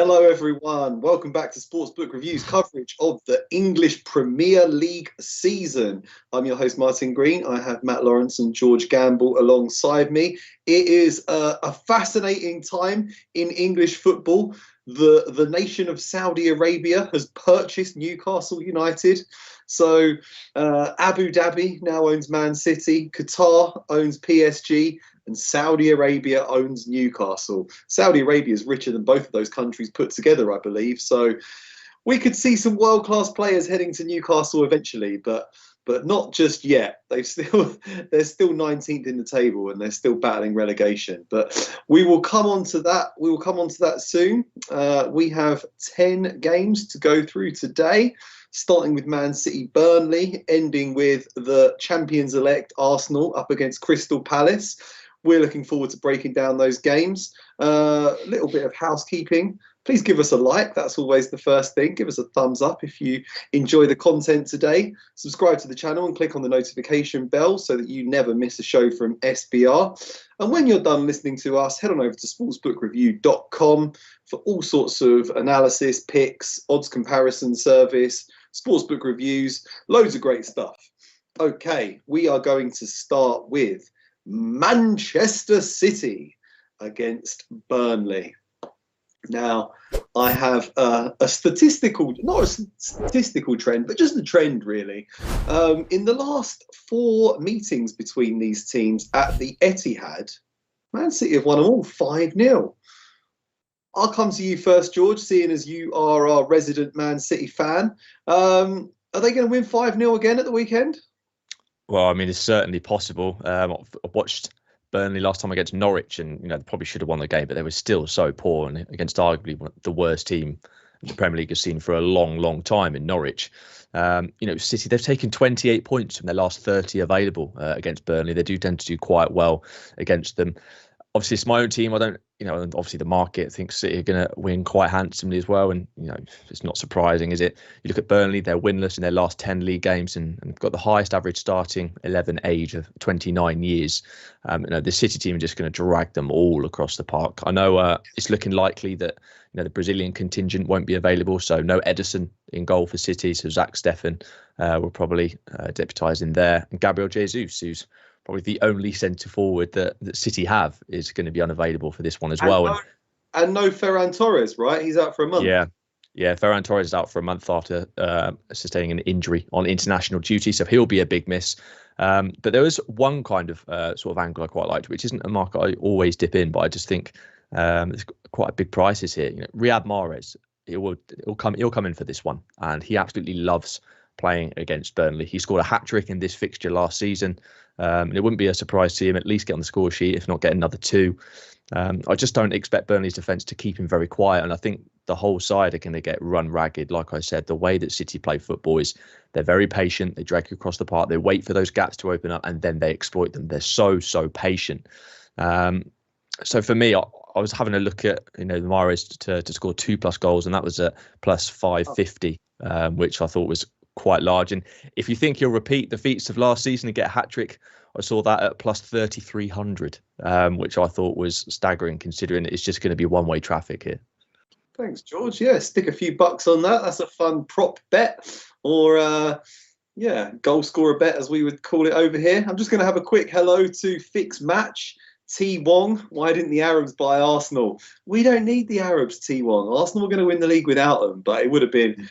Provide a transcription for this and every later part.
Hello, everyone. Welcome back to Sportsbook Reviews coverage of the English Premier League season. I'm your host, Martin Green. I have Matt Lawrence and George Gamble alongside me. It is a fascinating time in English football. The nation of Saudi Arabia has purchased Newcastle United. So Abu Dhabi now owns Man City. Qatar owns PSG. And Saudi Arabia owns Newcastle. Saudi Arabia is richer than both of those countries put together, I believe. So we could see some world-class players heading to Newcastle eventually, but not just yet. They're still 19th in the table and they're still battling relegation. But we will come on to that. We will come on to that soon. We have 10 games to go through today, starting with Man City Burnley, ending with the champions-elect Arsenal up against Crystal Palace. We're looking forward to breaking down those games. A little bit of housekeeping. Please give us a like. That's always the first thing. Give us a thumbs up if you enjoy the content today. Subscribe to the channel and click on the notification bell so that you never miss a show from SBR. And when you're done listening to us, head on over to sportsbookreview.com for all sorts of analysis, picks, odds comparison service, sportsbook reviews, loads of great stuff. Okay, we are going to start with Manchester City against Burnley. Now, I have not a statistical trend, but just a trend really. In the last 4 meetings between these teams at the Etihad, Man City have won them all 5-0. I'll come to you first, George, seeing as you are our resident Man City fan. Are they going to win 5-0 again at the weekend? Well, I mean, it's certainly possible. I watched Burnley last time against Norwich, and they probably should have won the game, but they were still so poor, and against arguably the worst team the Premier League has seen for a long, long time in Norwich. City, they've taken 28 points from their last 30 available against Burnley. They do tend to do quite well against them. Obviously, it's my own team. I don't, and obviously the market thinks City are going to win quite handsomely as well. And, it's not surprising, is it? You look at Burnley, they're winless in their last 10 league games and got the highest average starting 11 age of 29 years. The City team are just going to drag them all across the park. I know it's looking likely that, the Brazilian contingent won't be available. So no Ederson in goal for City. So Zach Steffen will probably deputise in there. And Gabriel Jesus, who's probably the only centre forward that City have, is going to be unavailable for this one as well. And no Ferran Torres, right? He's out for a month. Yeah. Ferran Torres is out for a month after sustaining an injury on international duty, so he'll be a big miss. But there was one kind of sort of angle I quite liked, which isn't a market I always dip in, but I just think there's quite big prices here. Riyad Mahrez, he'll come in for this one, and he absolutely loves playing against Burnley. He scored a hat-trick in this fixture last season. And it wouldn't be a surprise to see him at least get on the score sheet, if not get another 2. I just don't expect Burnley's defence to keep him very quiet. And I think the whole side are going to get run ragged. Like I said, the way that City play football is they're very patient. They drag you across the park. They wait for those gaps to open up and then they exploit them. They're so patient. So for me, I was having a look at, Mahrez to score 2+ goals, and that was at plus 550, which I thought was quite large. And if you think he'll repeat the feats of last season and get a hat-trick, I saw that at plus 3,300, which I thought was staggering, considering it's just going to be one-way traffic here. Thanks, George. Yeah, stick a few bucks on that. That's a fun prop bet, or goal scorer bet, as we would call it over here. I'm just going to have a quick hello to Fix Match. T Wong, why didn't the Arabs buy Arsenal? We don't need the Arabs, T Wong. Arsenal were going to win the league without them, but it would have been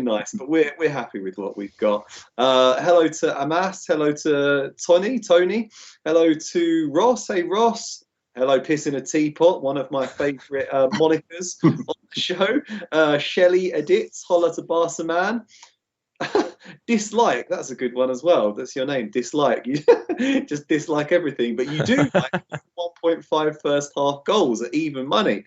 nice. But we're happy with what we've got. Hello to Amas. Hello to Tony. Hello to Ross. Hey Ross. Hello, Piss in a Teapot, one of my favourite monikers on the show. Shelley Edits. Holla to Barca Man. Dislike, that's a good one as well. That's your name, Dislike. You just dislike everything, but you do like 1.5 first half goals at even money.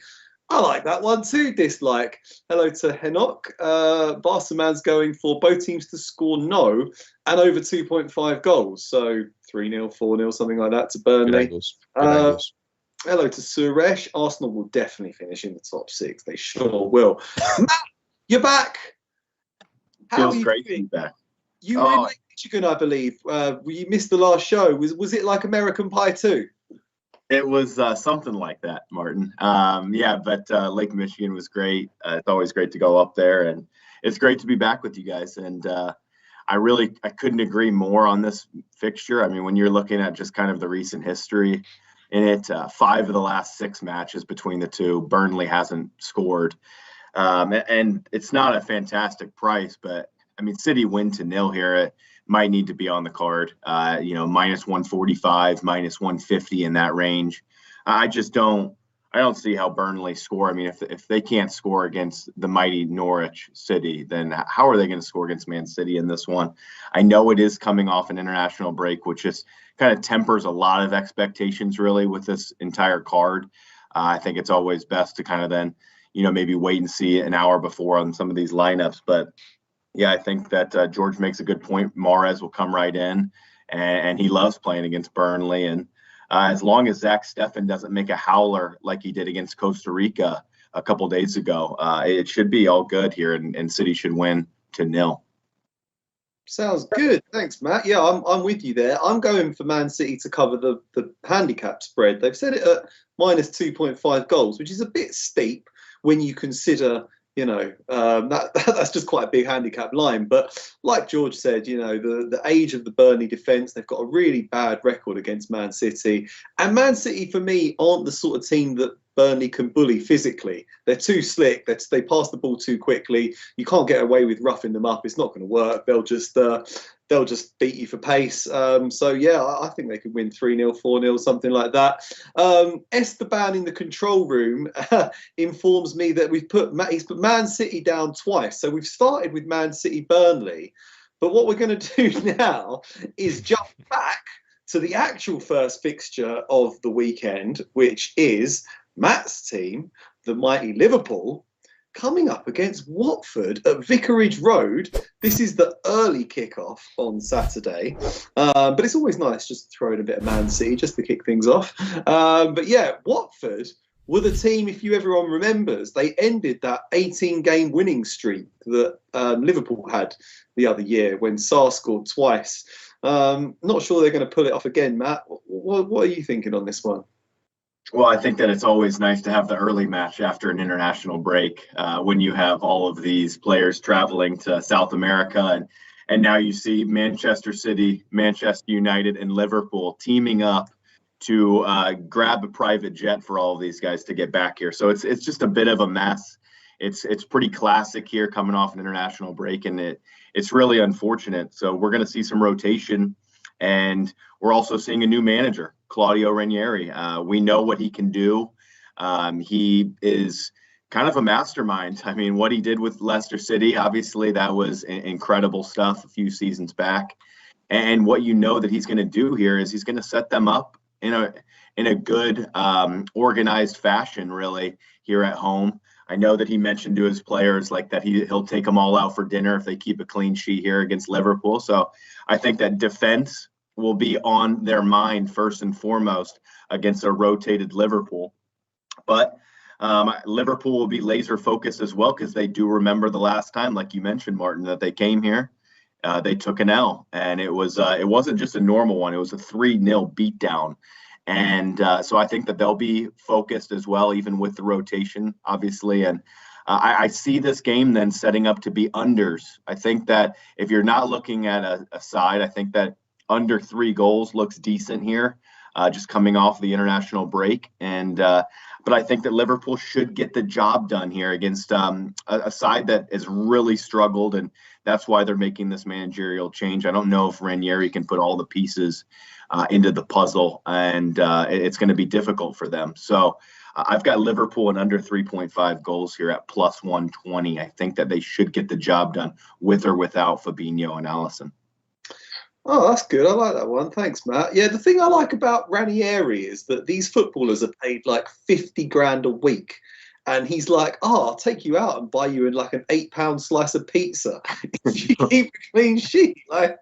I like that one too, Dislike. Hello to Henok. Barca Man's going for both teams to score no and over 2.5 goals. So 3-0, 4-0, something like that to Burnley. Good angles. Hello to Suresh. Arsenal will definitely finish in the top 6. They sure will. Matt, you're back. Feels great to be back. You were in Michigan, I believe. You missed the last show. Was it like American Pie 2? It was something like that, Martin. Yeah, but Lake Michigan was great. It's always great to go up there, and it's great to be back with you guys. And I couldn't agree more on this fixture. I mean, when you're looking at just kind of the recent history in it, 5 of the last 6 matches between the two, Burnley hasn't scored. And it's not a fantastic price, but I mean, City win to 0 here. It might need to be on the card. Minus 145, minus 150 in that range. I don't see how Burnley score. I mean, if they can't score against the mighty Norwich City, then how are they going to score against Man City in this one? I know it is coming off an international break, which just kind of tempers a lot of expectations really with this entire card. I think it's always best to kind of then, maybe wait and see an hour before on some of these lineups. But yeah, I think that George makes a good point. Mahrez will come right in, and he loves playing against Burnley. And as long as Zach Steffen doesn't make a howler like he did against Costa Rica a couple days ago, it should be all good here, and City should win to 0. Sounds good. Thanks, Matt. Yeah, I'm with you there. I'm going for Man City to cover the handicap spread. They've set it at minus 2.5 goals, which is a bit steep when you consider, that's just quite a big handicap line. But like George said, the age of the Burnley defence, they've got a really bad record against Man City. And Man City, for me, aren't the sort of team that Burnley can bully physically. They're too slick. They pass the ball too quickly. You can't get away with roughing them up. It's not going to work. They'll just beat you for pace. I think they could win 3-0, 4-0, something like that. Esteban in the control room informs me that he's put Man City down twice. So we've started with Man City Burnley, but what we're going to do now is jump back to the actual first fixture of the weekend, which is Matt's team, the mighty Liverpool, coming up against Watford at Vicarage Road. This is the early kickoff on Saturday, but it's always nice just to throw in a bit of Man City just to kick things off. But yeah, Watford were the team, if everyone remembers, they ended that 18-game winning streak that Liverpool had the other year when Sarr scored twice. Not sure they're going to pull it off again, Matt. What are you thinking on this one? Well, I think that it's always nice to have the early match after an international break when you have all of these players traveling to South America. And now you see Manchester City, Manchester United, and Liverpool teaming up to grab a private jet for all of these guys to get back here. So it's just a bit of a mess. It's pretty classic here coming off an international break, and it's really unfortunate. So we're going to see some rotation, and we're also seeing a new manager, Claudio Ranieri. We know what he can do. He is kind of a mastermind. I mean, what he did with Leicester City, obviously that was incredible stuff a few seasons back. And what that he's going to do here is he's going to set them up in a good organized fashion, really, here at home. I know that he mentioned to his players like that he'll take them all out for dinner if they keep a clean sheet here against Liverpool. So I think that defense will be on their mind first and foremost against a rotated Liverpool. But Liverpool will be laser focused as well, because they do remember the last time, like you mentioned, Martin, that they came here. They took an L, and it wasn't just a normal one. It was a 3-0 beatdown. And so I think that they'll be focused as well, even with the rotation, obviously. And I see this game then setting up to be unders. I think that if you're not looking at a side, I think that under 3 goals looks decent here, just coming off the international break. And but I think that Liverpool should get the job done here against a side that has really struggled, and that's why they're making this managerial change. I don't know if Ranieri can put all the pieces into the puzzle, and it's going to be difficult for them. So I've got Liverpool and under 3.5 goals here at plus 120. I think that they should get the job done with or without Fabinho and Alisson. Oh, that's good. I like that one. Thanks, Matt. Yeah, the thing I like about Ranieri is that these footballers are paid like 50 grand a week. And he's like, I'll take you out and buy you in like an £8 slice of pizza if you keep a clean sheet. Like,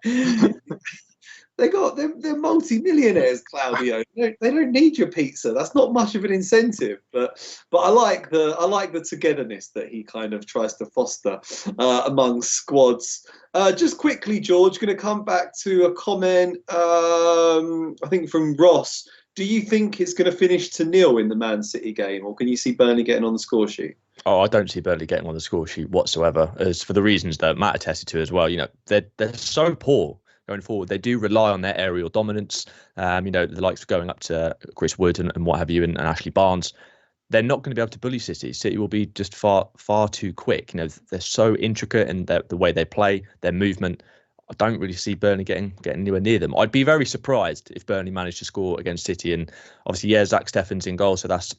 they're multi-millionaires, Claudio. They don't need your pizza. That's not much of an incentive. But I like the togetherness that he kind of tries to foster among squads. Just quickly, George, going to come back to a comment, I think from Ross, Do you think it's going to finish to 0 in the Man City game, or can you see Burnley getting on the score sheet? Oh, I don't see Burnley getting on the score sheet whatsoever, as for the reasons that Matt attested to as well. They're so poor going forward. They do rely on their aerial dominance. The likes of going up to Chris Wood and what have you, and Ashley Barnes. They're not going to be able to bully City. City will be just far too quick. They're so intricate in the way they play, their movement. I don't really see Burnley getting anywhere near them. I'd be very surprised if Burnley managed to score against City. And obviously, Zach Steffen's in goal, so that's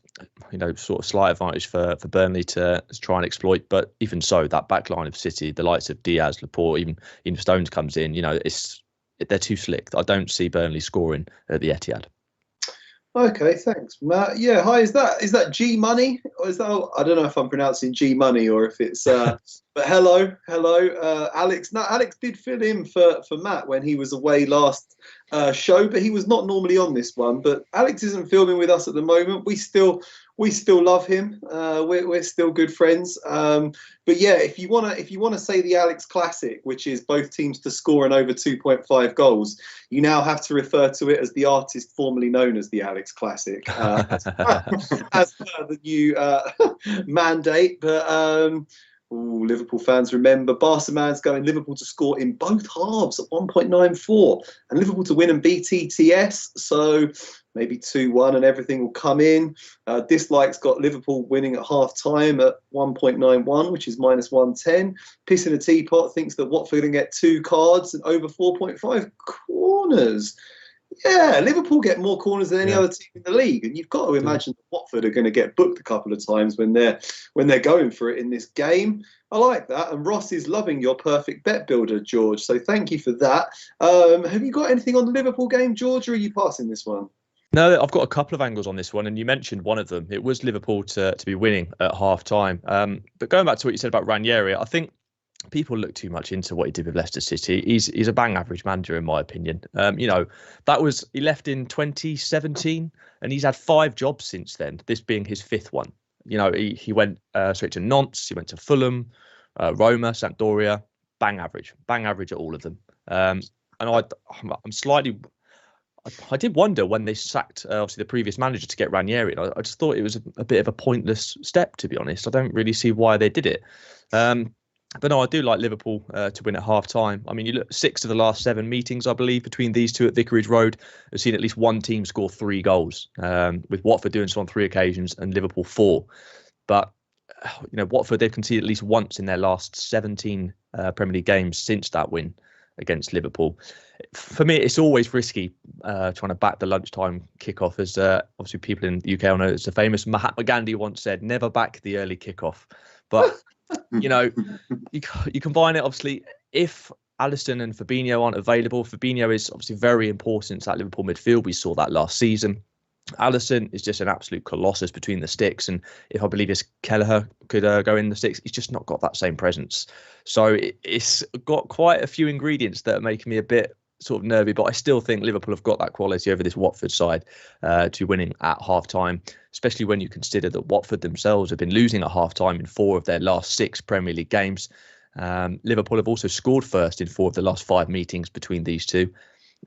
sort of slight advantage for Burnley to try and exploit. But even so, that back line of City, the likes of Diaz, Laporte, even Stones comes in. They're too slick. I don't see Burnley scoring at the Etihad. Okay, thanks, Matt. Yeah, hi. Is that G Money, or is that? I don't know if I'm pronouncing G Money or if it's. But hello, Alex. No, Alex did fill in for Matt when he was away last show, but he was not normally on this one. But Alex isn't filming with us at the moment. We still love him. We're still good friends. But yeah, if you wanna say the Alex Classic, which is both teams to score an over 2.5 goals, you now have to refer to it as the artist formerly known as the Alex Classic, as per the new mandate. But Liverpool fans remember Barca-man's going Liverpool to score in both halves at 1.94 and Liverpool to win and beat ETS. So maybe 2-1 and everything will come in. Dislikes got Liverpool winning at half time at 1.91, which is minus 110. Piss in a teapot thinks that Watford going to get 2 cards and over 4.5 corners. Yeah, Liverpool get more corners than any other team in the league, and you've got to imagine that Watford are going to get booked a couple of times when they're going for it in this game. I like that, and Ross is loving your perfect bet builder, George. So thank you for that. Have you got anything on the Liverpool game, George, or are you passing this one? No, I've got a couple of angles on this one, and you mentioned one of them. It was Liverpool to be winning at half time. But going back to what you said about Ranieri, I think people look too much into what he did with Leicester City. He's a bang average manager, in my opinion. He left in 2017, and he's had 5 jobs since then. This being his 5th one. He went straight to Nantes. He went to Fulham, Roma, Sampdoria. Bang average at all of them. And I'm slightly. I did wonder when they sacked obviously the previous manager to get Ranieri. I just thought it was a bit of a pointless step, to be honest. I don't really see why they did it. But no, I do like Liverpool to win at half time. I mean, you look 6 of the last 7 meetings, I believe, between these two at Vicarage Road, have seen at least one team score 3 goals, with Watford doing so on 3 occasions and Liverpool 4. But, Watford, they've conceded at least once in their last 17 Premier League games since that win against Liverpool. For me, it's always risky trying to back the lunchtime kickoff, as obviously people in the UK will know it's a famous Mahatma Gandhi once said, never back the early kickoff. But you combine it, obviously, if Aston and Fabinho aren't available. Fabinho is obviously very important to that Liverpool midfield. We saw that last season. Alisson is just an absolute colossus between the sticks, and if I believe it's Kelleher could go in the sticks, he's just not got that same presence. So it's got quite a few ingredients that are making me a bit sort of nervy, but I still think Liverpool have got that quality over this Watford side to winning at half time, especially when you consider that Watford themselves have been losing at half time in 4 of their last 6 Premier League games. Liverpool have also scored first in 4 of the last 5 meetings between these two.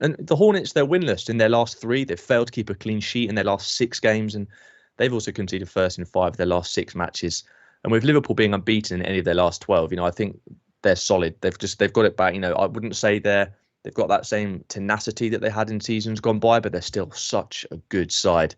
And the Hornets, they're winless in their last 3. They've failed to keep a clean sheet in their last 6 games, and they've also conceded first in 5 of their last 6 matches. And with Liverpool being unbeaten in any of their last 12, I think they're solid. They've got it back. I wouldn't say they've got that same tenacity that they had in seasons gone by, but they're still such a good side.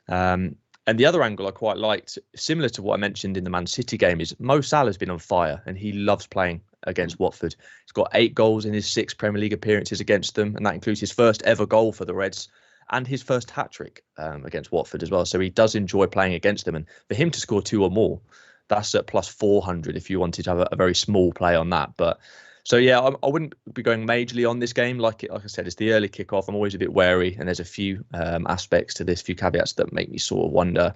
And the other angle I quite liked, similar to what I mentioned in the Man City game, is Mo Salah's been on fire, and he loves playing against Watford. He's got 8 goals in his 6 Premier League appearances against them, and that includes his first ever goal for the Reds and his first hat-trick against Watford as well. So he does enjoy playing against them, and for him to score 2 or more, that's at plus 400 if you wanted to have a very small play on that. But so yeah, I wouldn't be going majorly on this game. Like I said, it's the early kickoff. I'm always a bit wary, and there's a few aspects to this, few caveats that make me sort of wonder,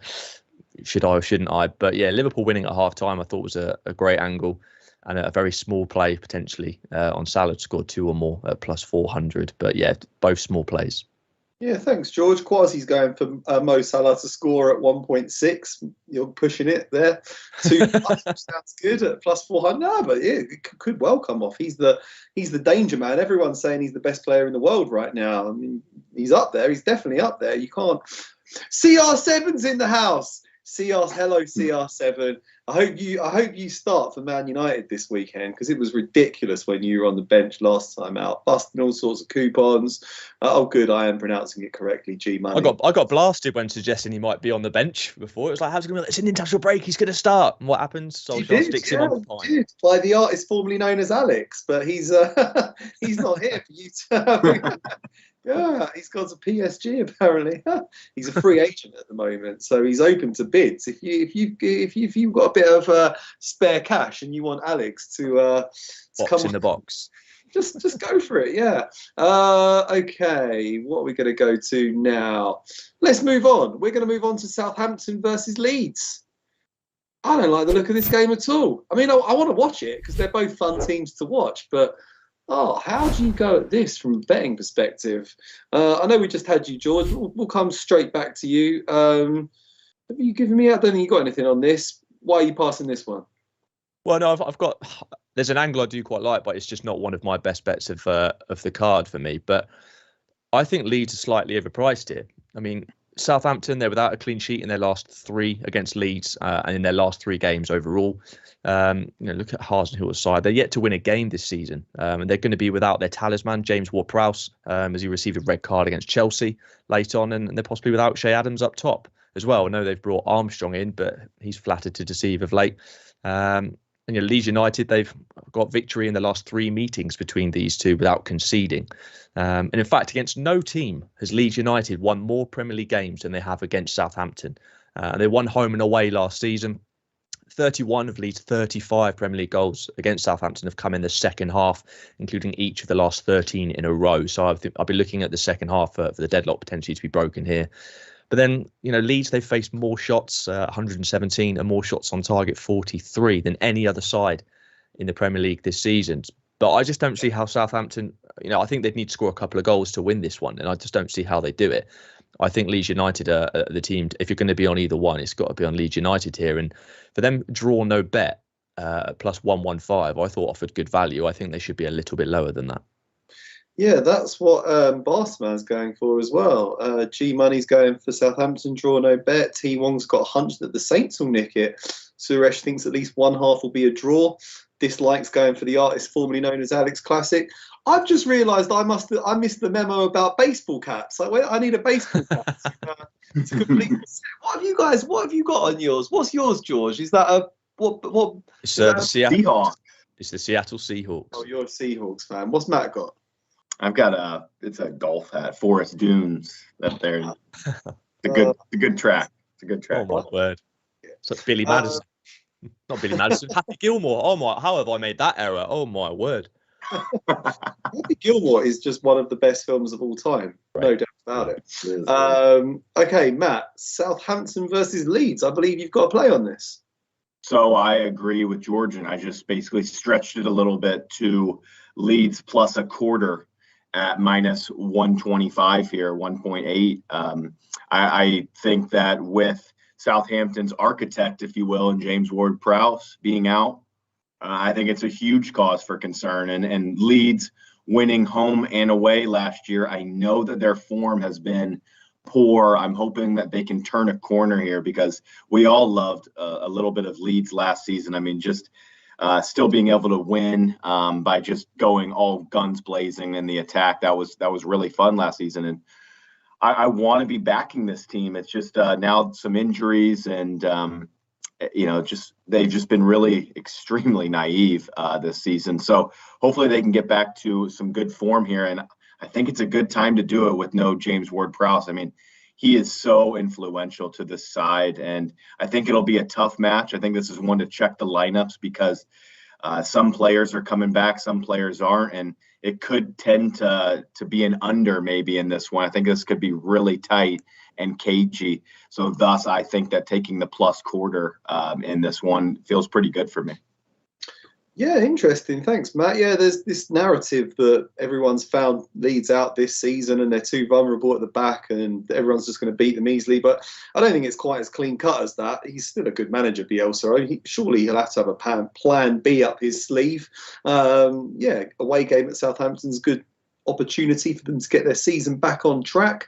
should I or shouldn't I? But yeah, Liverpool winning at half time I thought was a great angle, and a very small play potentially on Salah to score 2 or more at plus 400. But yeah, both small plays. Yeah, thanks, George. Quasi's going for Mo Salah to score at 1.6. You're pushing it there. 2 plus, which sounds good at plus 400. No, but yeah, it could well come off. He's the danger man. Everyone's saying he's the best player in the world right now. I mean, he's up there. He's definitely up there. You can't. CR7's in the house. Hello CR7. I hope you start for Man United this weekend, because it was ridiculous when you were on the bench last time out, busting all sorts of coupons. Oh, good, I am pronouncing it correctly. G Money. I got blasted when suggesting he might be on the bench before. It was like, how's it going to be? It's an international break. He's going to start. And what happens? Solskjaer sticks him on time. By the artist formerly known as Alex, but he's not here for you to. Yeah, he's gone to PSG apparently. He's a free agent at the moment, so he's open to bids. If you've got a bit of spare cash and you want Alex to come in the box, just go for it. Yeah. Okay. What are we going to go to now? Let's move on. We're going to move on to Southampton versus Leeds. I don't like the look of this game at all. I mean, I want to watch it because they're both fun teams to watch, but. Oh, how do you go at this from a betting perspective? I know we just had you, George. We'll come straight back to you. Have you given me? I don't think you got anything on this. Why are you passing this one? Well, no, I've got. There's an angle I do quite like, but it's just not one of my best bets of the card for me. But I think Leeds are slightly overpriced here. I mean, Southampton, they're without a clean sheet in their last 3 against Leeds and in their last 3 games overall. Look at Hasenhutl's side. They're yet to win a game this season, and they're going to be without their talisman, James Ward-Prowse, as he received a red card against Chelsea late on, and they're possibly without Shea Adams up top as well. I know they've brought Armstrong in, but he's flattered to deceive of late. Leeds United, they've got victory in the last 3 meetings between these two without conceding. And in fact, against no team has Leeds United won more Premier League games than they have against Southampton. They won home and away last season. 31 of Leeds' 35 Premier League goals against Southampton have come in the second half, including each of the last 13 in a row. So I'll be looking at the second half for the deadlock potentially to be broken here. But then, Leeds, they've faced more shots, 117, and more shots on target, 43, than any other side in the Premier League this season. But I just don't see how Southampton, I think they'd need to score a couple of goals to win this one, and I just don't see how they do it. I think Leeds United are the team. If you're going to be on either one, it's got to be on Leeds United here. And for them, draw no bet, plus 115, I thought offered good value. I think they should be a little bit lower than that. Yeah, that's what Barsman's going for as well. G Money's going for Southampton, draw no bet. T Wong's got a hunch that the Saints will nick it. Suresh thinks at least one half will be a draw. Dislikes going for the artist formerly known as Alex Classic. I've just realised I missed the memo about baseball caps. I need a baseball cap to complete the set. What have you got on yours? What's yours, George? Is that a what? It's the Seahawks. It's the Seattle Seahawks. Oh, you're a Seahawks fan. What's Matt got? I've got it's a golf hat, Forest Dunes up there. It's a good track. It's a good track. Oh my word! So Billy Madison, not Billy Madison. Happy Gilmore. Oh my! How have I made that error? Oh my word! Happy Gilmore is just one of the best films of all time. Right. No doubt about it. Okay, Matt. Southampton versus Leeds. I believe you've got a play on this. So I agree with George, and I just basically stretched it a little bit to Leeds plus a quarter at minus 125 here, 1.8. I think that with Southampton's architect, if you will, and James Ward-Prowse being out, I think it's a huge cause for concern. And Leeds winning home and away last year, I know that their form has been poor. I'm hoping that they can turn a corner here, because we all loved a little bit of Leeds last season. I mean, just still being able to win by just going all guns blazing in the attack. That was really fun last season. And I want to be backing this team. It's just now some injuries and, they've just been really extremely naive this season. So hopefully they can get back to some good form here. And I think it's a good time to do it with no James Ward-Prowse. I mean, he is so influential to this side, and I think it'll be a tough match. I think this is one to check the lineups, because some players are coming back, some players aren't, and it could tend to be an under maybe in this one. I think this could be really tight and cagey. So thus, I think that taking the plus quarter in this one feels pretty good for me. Yeah, interesting. Thanks, Matt. Yeah, there's this narrative that everyone's found Leeds out this season and they're too vulnerable at the back and everyone's just going to beat them easily. But I don't think it's quite as clean cut as that. He's still a good manager, Bielsa. Surely he'll have to have a plan B up his sleeve. Yeah, away game at Southampton's a good opportunity for them to get their season back on track.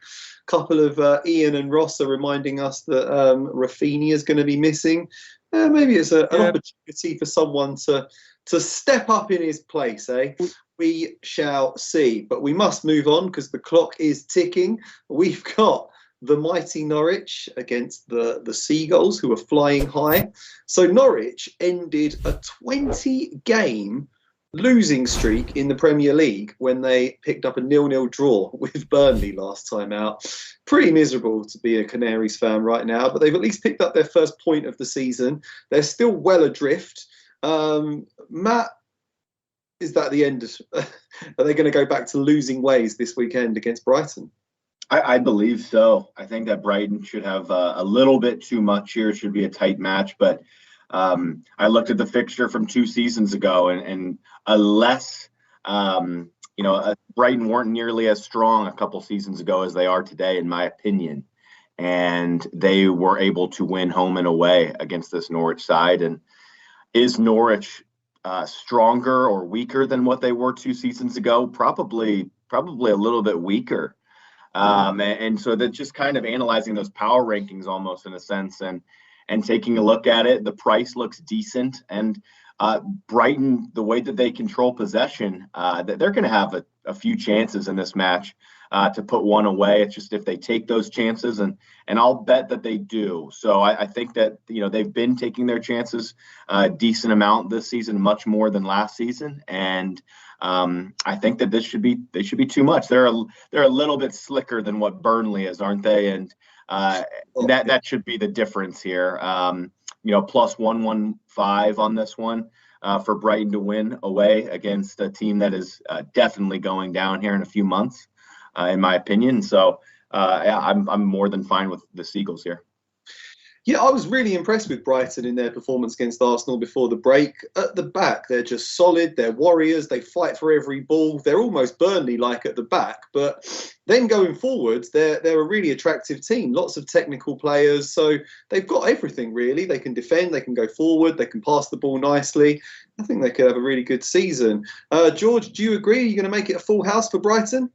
Couple of Ian and Ross are reminding us that Rafinha is going to be missing. Maybe it's an opportunity for someone to step up in his place, eh? We shall see. But we must move on because the clock is ticking. We've got the mighty Norwich against the Seagulls, who are flying high. So Norwich ended a 20-game losing streak in the Premier League when they picked up a 0-0 draw with Burnley last time out. Pretty miserable to be a Canaries fan right now, but they've at least picked up their first point of the season. They're still well adrift. Matt, is that the end? Are they going to go back to losing ways this weekend against Brighton? I believe so. I think that Brighton should have a little bit too much here. It should be a tight match, but I looked at the fixture from 2 seasons ago, and a less, Brighton weren't nearly as strong a couple seasons ago as they are today, in my opinion. And they were able to win home and away against this Norwich side. And is Norwich stronger or weaker than what they were 2 seasons ago? Probably a little bit weaker. And so that's just kind of analyzing those power rankings almost in a sense, and taking a look at it. The price looks decent, and Brighton, the way that they control possession, that they're going to have a few chances in this match to put one away. It's just if they take those chances, and I'll bet that they do. So I think that they've been taking their chances a decent amount this season, much more than last season, and I think that they should be too much. They're a little bit slicker than what Burnley is, aren't they? And that should be the difference here. Plus 115 on this one for Brighton to win away against a team that is definitely going down here in a few months, in my opinion. So I'm more than fine with the Seagulls here. Yeah, I was really impressed with Brighton in their performance against Arsenal before the break. At the back, they're just solid. They're warriors. They fight for every ball. They're almost Burnley-like at the back. But then going forwards, they're a really attractive team. Lots of technical players. So they've got everything, really. They can defend. They can go forward. They can pass the ball nicely. I think they could have a really good season. George, do you agree? Are you going to make it a full house for Brighton?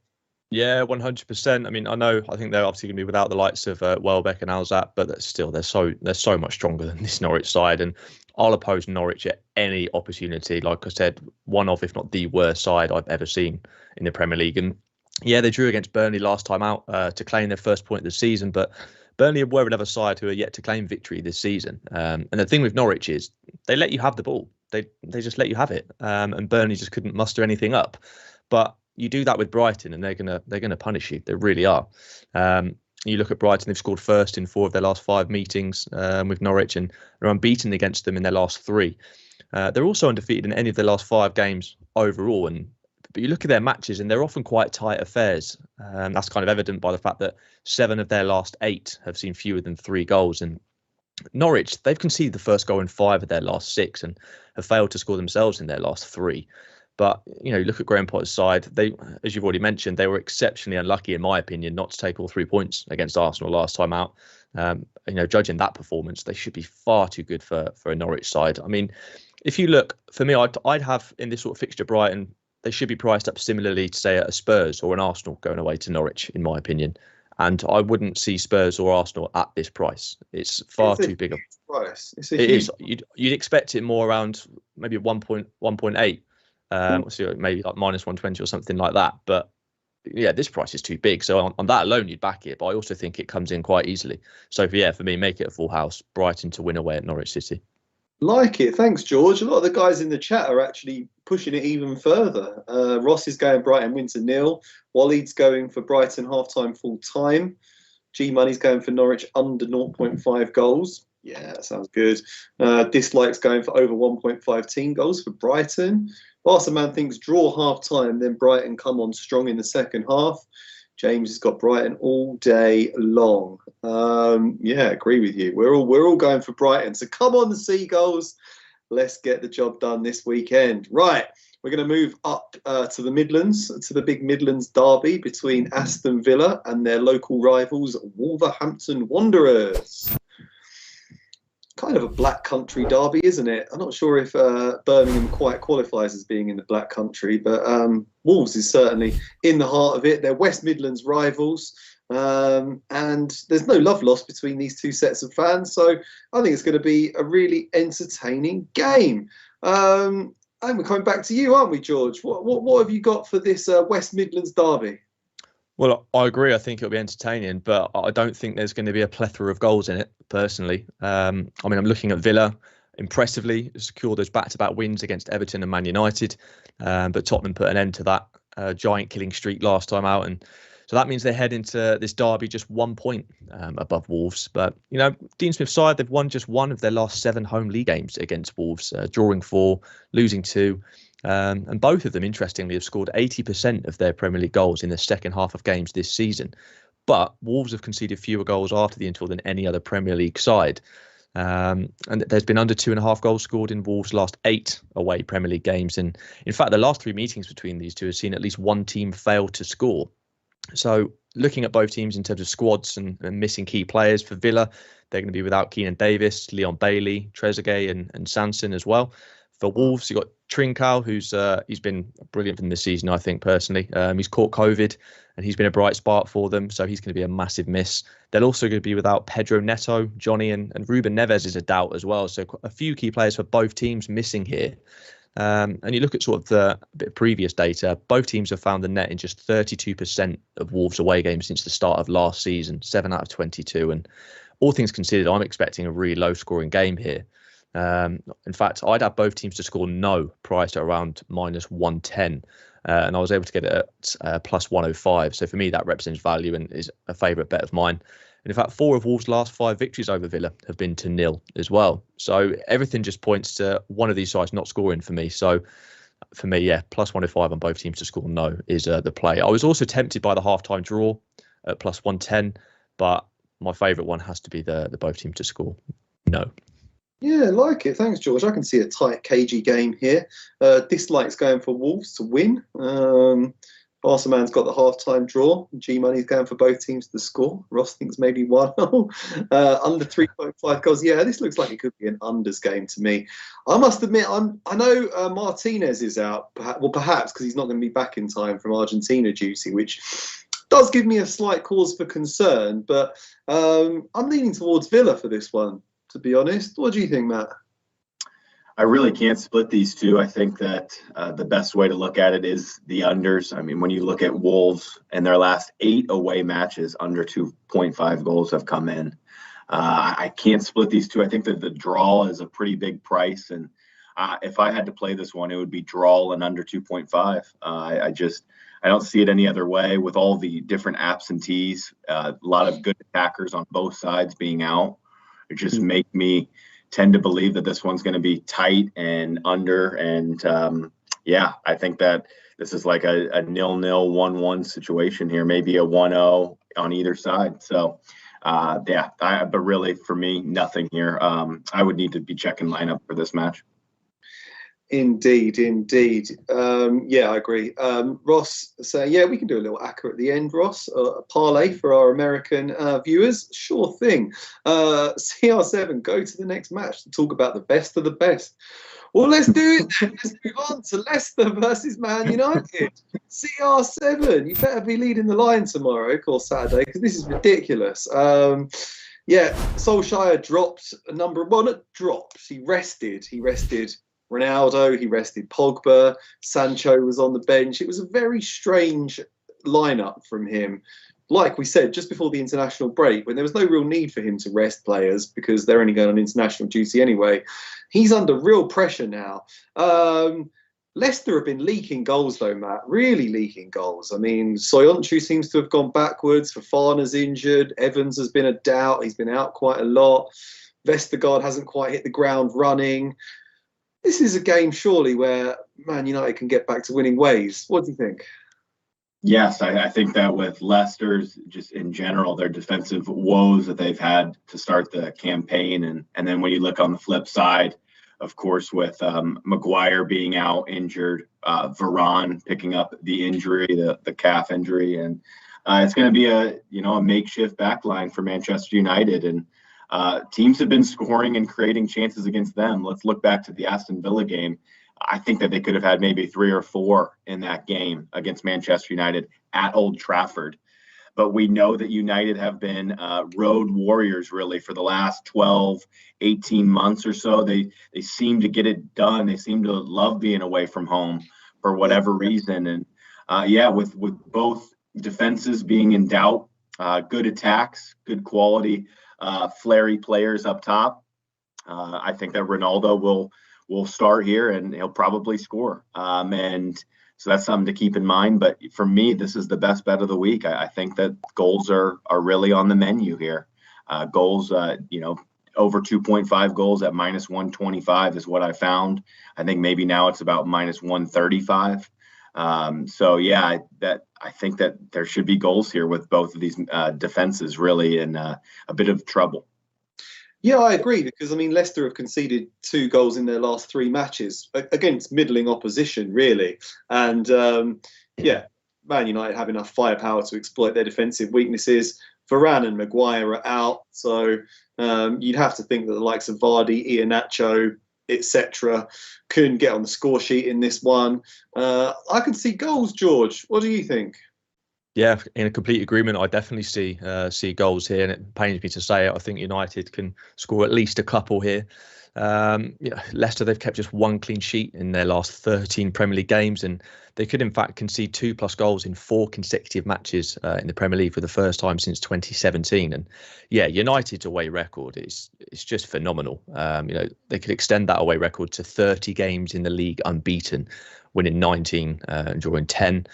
Yeah, 100%. I mean, I think they're obviously going to be without the likes of Welbeck and Alzat, but they're so much stronger than this Norwich side. And I'll oppose Norwich at any opportunity. Like I said, one of, if not the worst side I've ever seen in the Premier League. And yeah, they drew against Burnley last time out to claim their first point of the season, but Burnley were another side who are yet to claim victory this season. And the thing with Norwich is they let you have the ball. They just let you have it. And Burnley just couldn't muster anything up. But you do that with Brighton, and they're gonna punish you. They really are. You look at Brighton; they've scored first in 4 of their last 5 meetings with Norwich, and they're unbeaten against them in their last 3. They're also undefeated in any of their last 5 games overall. But you look at their matches, and they're often quite tight affairs. That's kind of evident by the fact that 7 of their last 8 have seen fewer than 3 goals. And Norwich, they've conceded the first goal in 5 of their last 6, and have failed to score themselves in their last 3. But, look at Graham Potter's side. They, as you've already mentioned, they were exceptionally unlucky, in my opinion, not to take all 3 points against Arsenal last time out. Judging that performance, they should be far too good for a Norwich side. I mean, if you look, for me, I'd have in this sort of fixture Brighton, they should be priced up similarly to, say, a Spurs or an Arsenal going away to Norwich, in my opinion. And I wouldn't see Spurs or Arsenal at this price. It's far too big a price. It is. You'd expect it more around maybe 1.8. So maybe like minus 120 or something like that. But yeah, this price is too big. So on that alone, you'd back it. But I also think it comes in quite easily. So for me, make it a full house. Brighton to win away at Norwich City. Like it. Thanks, George. A lot of the guys in the chat are actually pushing it even further. Ross is going Brighton win to 0. Walid's going for Brighton half-time full-time. G-Money's going for Norwich under 0.5 goals. Yeah, that sounds good. Dislikes going for over 1.5 team goals for Brighton. Barca thinks draw half-time, then Brighton come on strong in the second half. James has got Brighton all day long. Yeah, agree with you. We're all going for Brighton. So come on, the Seagulls. Let's get the job done this weekend. Right, we're going to move up to the Midlands, to the big Midlands derby between Aston Villa and their local rivals, Wolverhampton Wanderers. Kind of a black country derby, isn't it? I'm not sure if Birmingham quite qualifies as being in the black country, but Wolves is certainly in the heart of it. They're West Midlands rivals, and there's no love lost between these two sets of fans, so I think it's going to be a really entertaining game. And we're coming back to you, aren't we, George? What have you got for this West Midlands derby? Well, I agree. I think it'll be entertaining, but I don't think there's going to be a plethora of goals in it, personally. I mean, I'm looking at Villa. Impressively secured those back-to-back wins against Everton and Man United, but Tottenham put an end to that giant killing streak last time out, and so that means they head into this derby just 1 point above Wolves. But, you know, Dean Smith's side, they've won just one of their last 7 home league games against Wolves, drawing 4, losing 2. And both of them, interestingly, have scored 80% of their Premier League goals in the second half of games this season. But Wolves have conceded fewer goals after the interval than any other Premier League side. And there's been under 2.5 goals scored in Wolves' last 8 away Premier League games. And in fact, the last 3 meetings between these two have seen at least one team fail to score. So looking at both teams in terms of squads and missing key players, for Villa, they're going to be without Keenan Davis, Leon Bailey, Trezeguet and Sanson as well. For Wolves, you've got Trincao, who's he's been brilliant from this season, I think, personally. He's caught COVID, and he's been a bright spark for them, so he's going to be a massive miss. They're also going to be without Pedro Neto, Johnny, and Ruben Neves is a doubt as well. So a few key players for both teams missing here. And you look at sort of the bit of previous data, both teams have found the net in just 32% of Wolves away games since the start of last season, 7 out of 22. And all things considered, I'm expecting a really low scoring game here. In fact, I'd have both teams to score no prior to around -110. And I was able to get it at plus 105. So for me, that represents value and is a favourite bet of mine. And in fact, 4 of Wolves' last 5 victories over Villa have been to 0 as well. So everything just points to one of these sides not scoring for me. So for me, yeah, plus 105 on both teams to score no is the play. I was also tempted by the half-time draw at plus 110, but my favourite one has to be the both teams to score no. Yeah, like it. Thanks, George. I can see a tight, cagey game here. Dislikes going for Wolves to win. Barcelon's got the half-time draw. G-Money's going for both teams to score. Ross thinks maybe 1-0. Under 3.5 goals. Yeah, this looks like it could be an unders game to me. I must admit, I know Martinez is out. Perhaps because he's not going to be back in time from Argentina duty, which does give me a slight cause for concern. But I'm leaning towards Villa for this one, to be honest. What do you think, Matt? I really can't split these two. I think that the best way to look at it is the unders. I mean, when you look at Wolves and their last 8 away matches, under 2.5 goals have come in. I can't split these two. I think that the draw is a pretty big price. And if I had to play this one, it would be draw and under 2.5. I don't see it any other way with all the different absentees, a lot of good attackers on both sides being out. It just make me tend to believe that this one's going to be tight and under. And I think that this is like a 0-0, 1-1 situation here, maybe a 1-0 on either side. So, but really for me, nothing here. I would need to be checking lineup for this match. Indeed. I agree. Ross saying, yeah, we can do a little acca at the end, Ross. A parlay for our American viewers. Sure thing. CR7, go to the next match to talk about the best of the best. Well, let's do it then. Let's move on to Leicester versus Man United. CR7, you better be leading the line tomorrow or Saturday, because this is ridiculous. Solskjaer dropped a number. Well, not dropped. He rested Ronaldo, he rested Pogba, Sancho was on the bench. It was a very strange lineup from him. Like we said, just before the international break, when there was no real need for him to rest players because they're only going on international duty anyway. He's under real pressure now. Leicester have been leaking goals though, Matt, really leaking goals. I mean, Soyuncu seems to have gone backwards. Fofana's injured. Evans has been a doubt. He's been out quite a lot. Vestergaard hasn't quite hit the ground running. This is a game, surely, where Man United can get back to winning ways. What do you think? Yes, I think that with Leicester's, just in general, their defensive woes that they've had to start the campaign. And then when you look on the flip side, of course, with Maguire being out injured, Varane picking up the injury, the calf injury, and it's going to be a makeshift backline for Manchester United. And teams have been scoring and creating chances against them. Let's look back to the Aston Villa game. I think that they could have had maybe 3 or 4 in that game against Manchester United at Old Trafford. But we know that United have been road warriors really for the last 12, 18 months or so. They seem to get it done. They seem to love being away from home for whatever reason. And with both defenses being in doubt, good attacks, good quality, flary players up top, I think that Ronaldo will start here and he'll probably score. And so that's something to keep in mind. But for me, this is the best bet of the week. I think that goals are really on the menu here. Goals, over 2.5 goals at minus 125 is what I found. I think maybe now it's about minus 135. I think that there should be goals here with both of these defenses really in a bit of trouble. Yeah, I agree, because Leicester have conceded 2 goals in their last 3 matches against middling opposition, really. And Man United have enough firepower to exploit their defensive weaknesses. Varane and Maguire are out, so you'd have to think that the likes of Vardy, Iheanacho, etc., can get on the score sheet in this one. I can see goals, George. What do you think? Yeah, in a complete agreement. I definitely see goals here, and it pains me to say it. I think United can score at least a couple here. Leicester, they've kept just 1 clean sheet in their last 13 Premier League games, and they could in fact concede 2+ goals in 4 consecutive matches in the Premier League for the first time since 2017. And United's away record is just phenomenal. They could extend that away record to 30 games in the league unbeaten, winning 19 and drawing 10.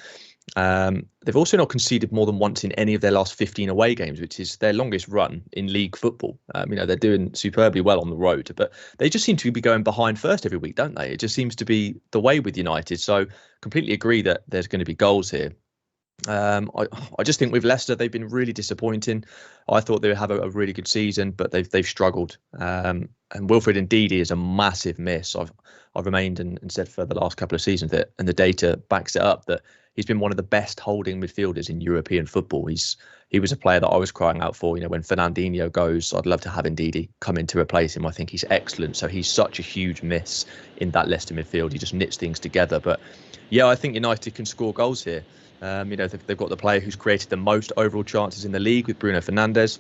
They've also not conceded more than once in any of their last 15 away games, which is their longest run in league football. They're doing superbly well on the road, but they just seem to be going behind first every week, don't they? It just seems to be the way with United. So completely agree that there's going to be goals here. I just think with Leicester, they've been really disappointing. I thought they would have a really good season, but they've struggled. And Wilfred Ndidi is a massive miss. I've remained and said for the last couple of seasons that, and the data backs it up, that he's been one of the best holding midfielders in European football. He was a player that I was crying out for. When Fernandinho goes, I'd love to have Ndidi come in to replace him. I think he's excellent. So he's such a huge miss in that Leicester midfield. He just knits things together. But I think United can score goals here. They've got the player who's created the most overall chances in the league with Bruno Fernandes,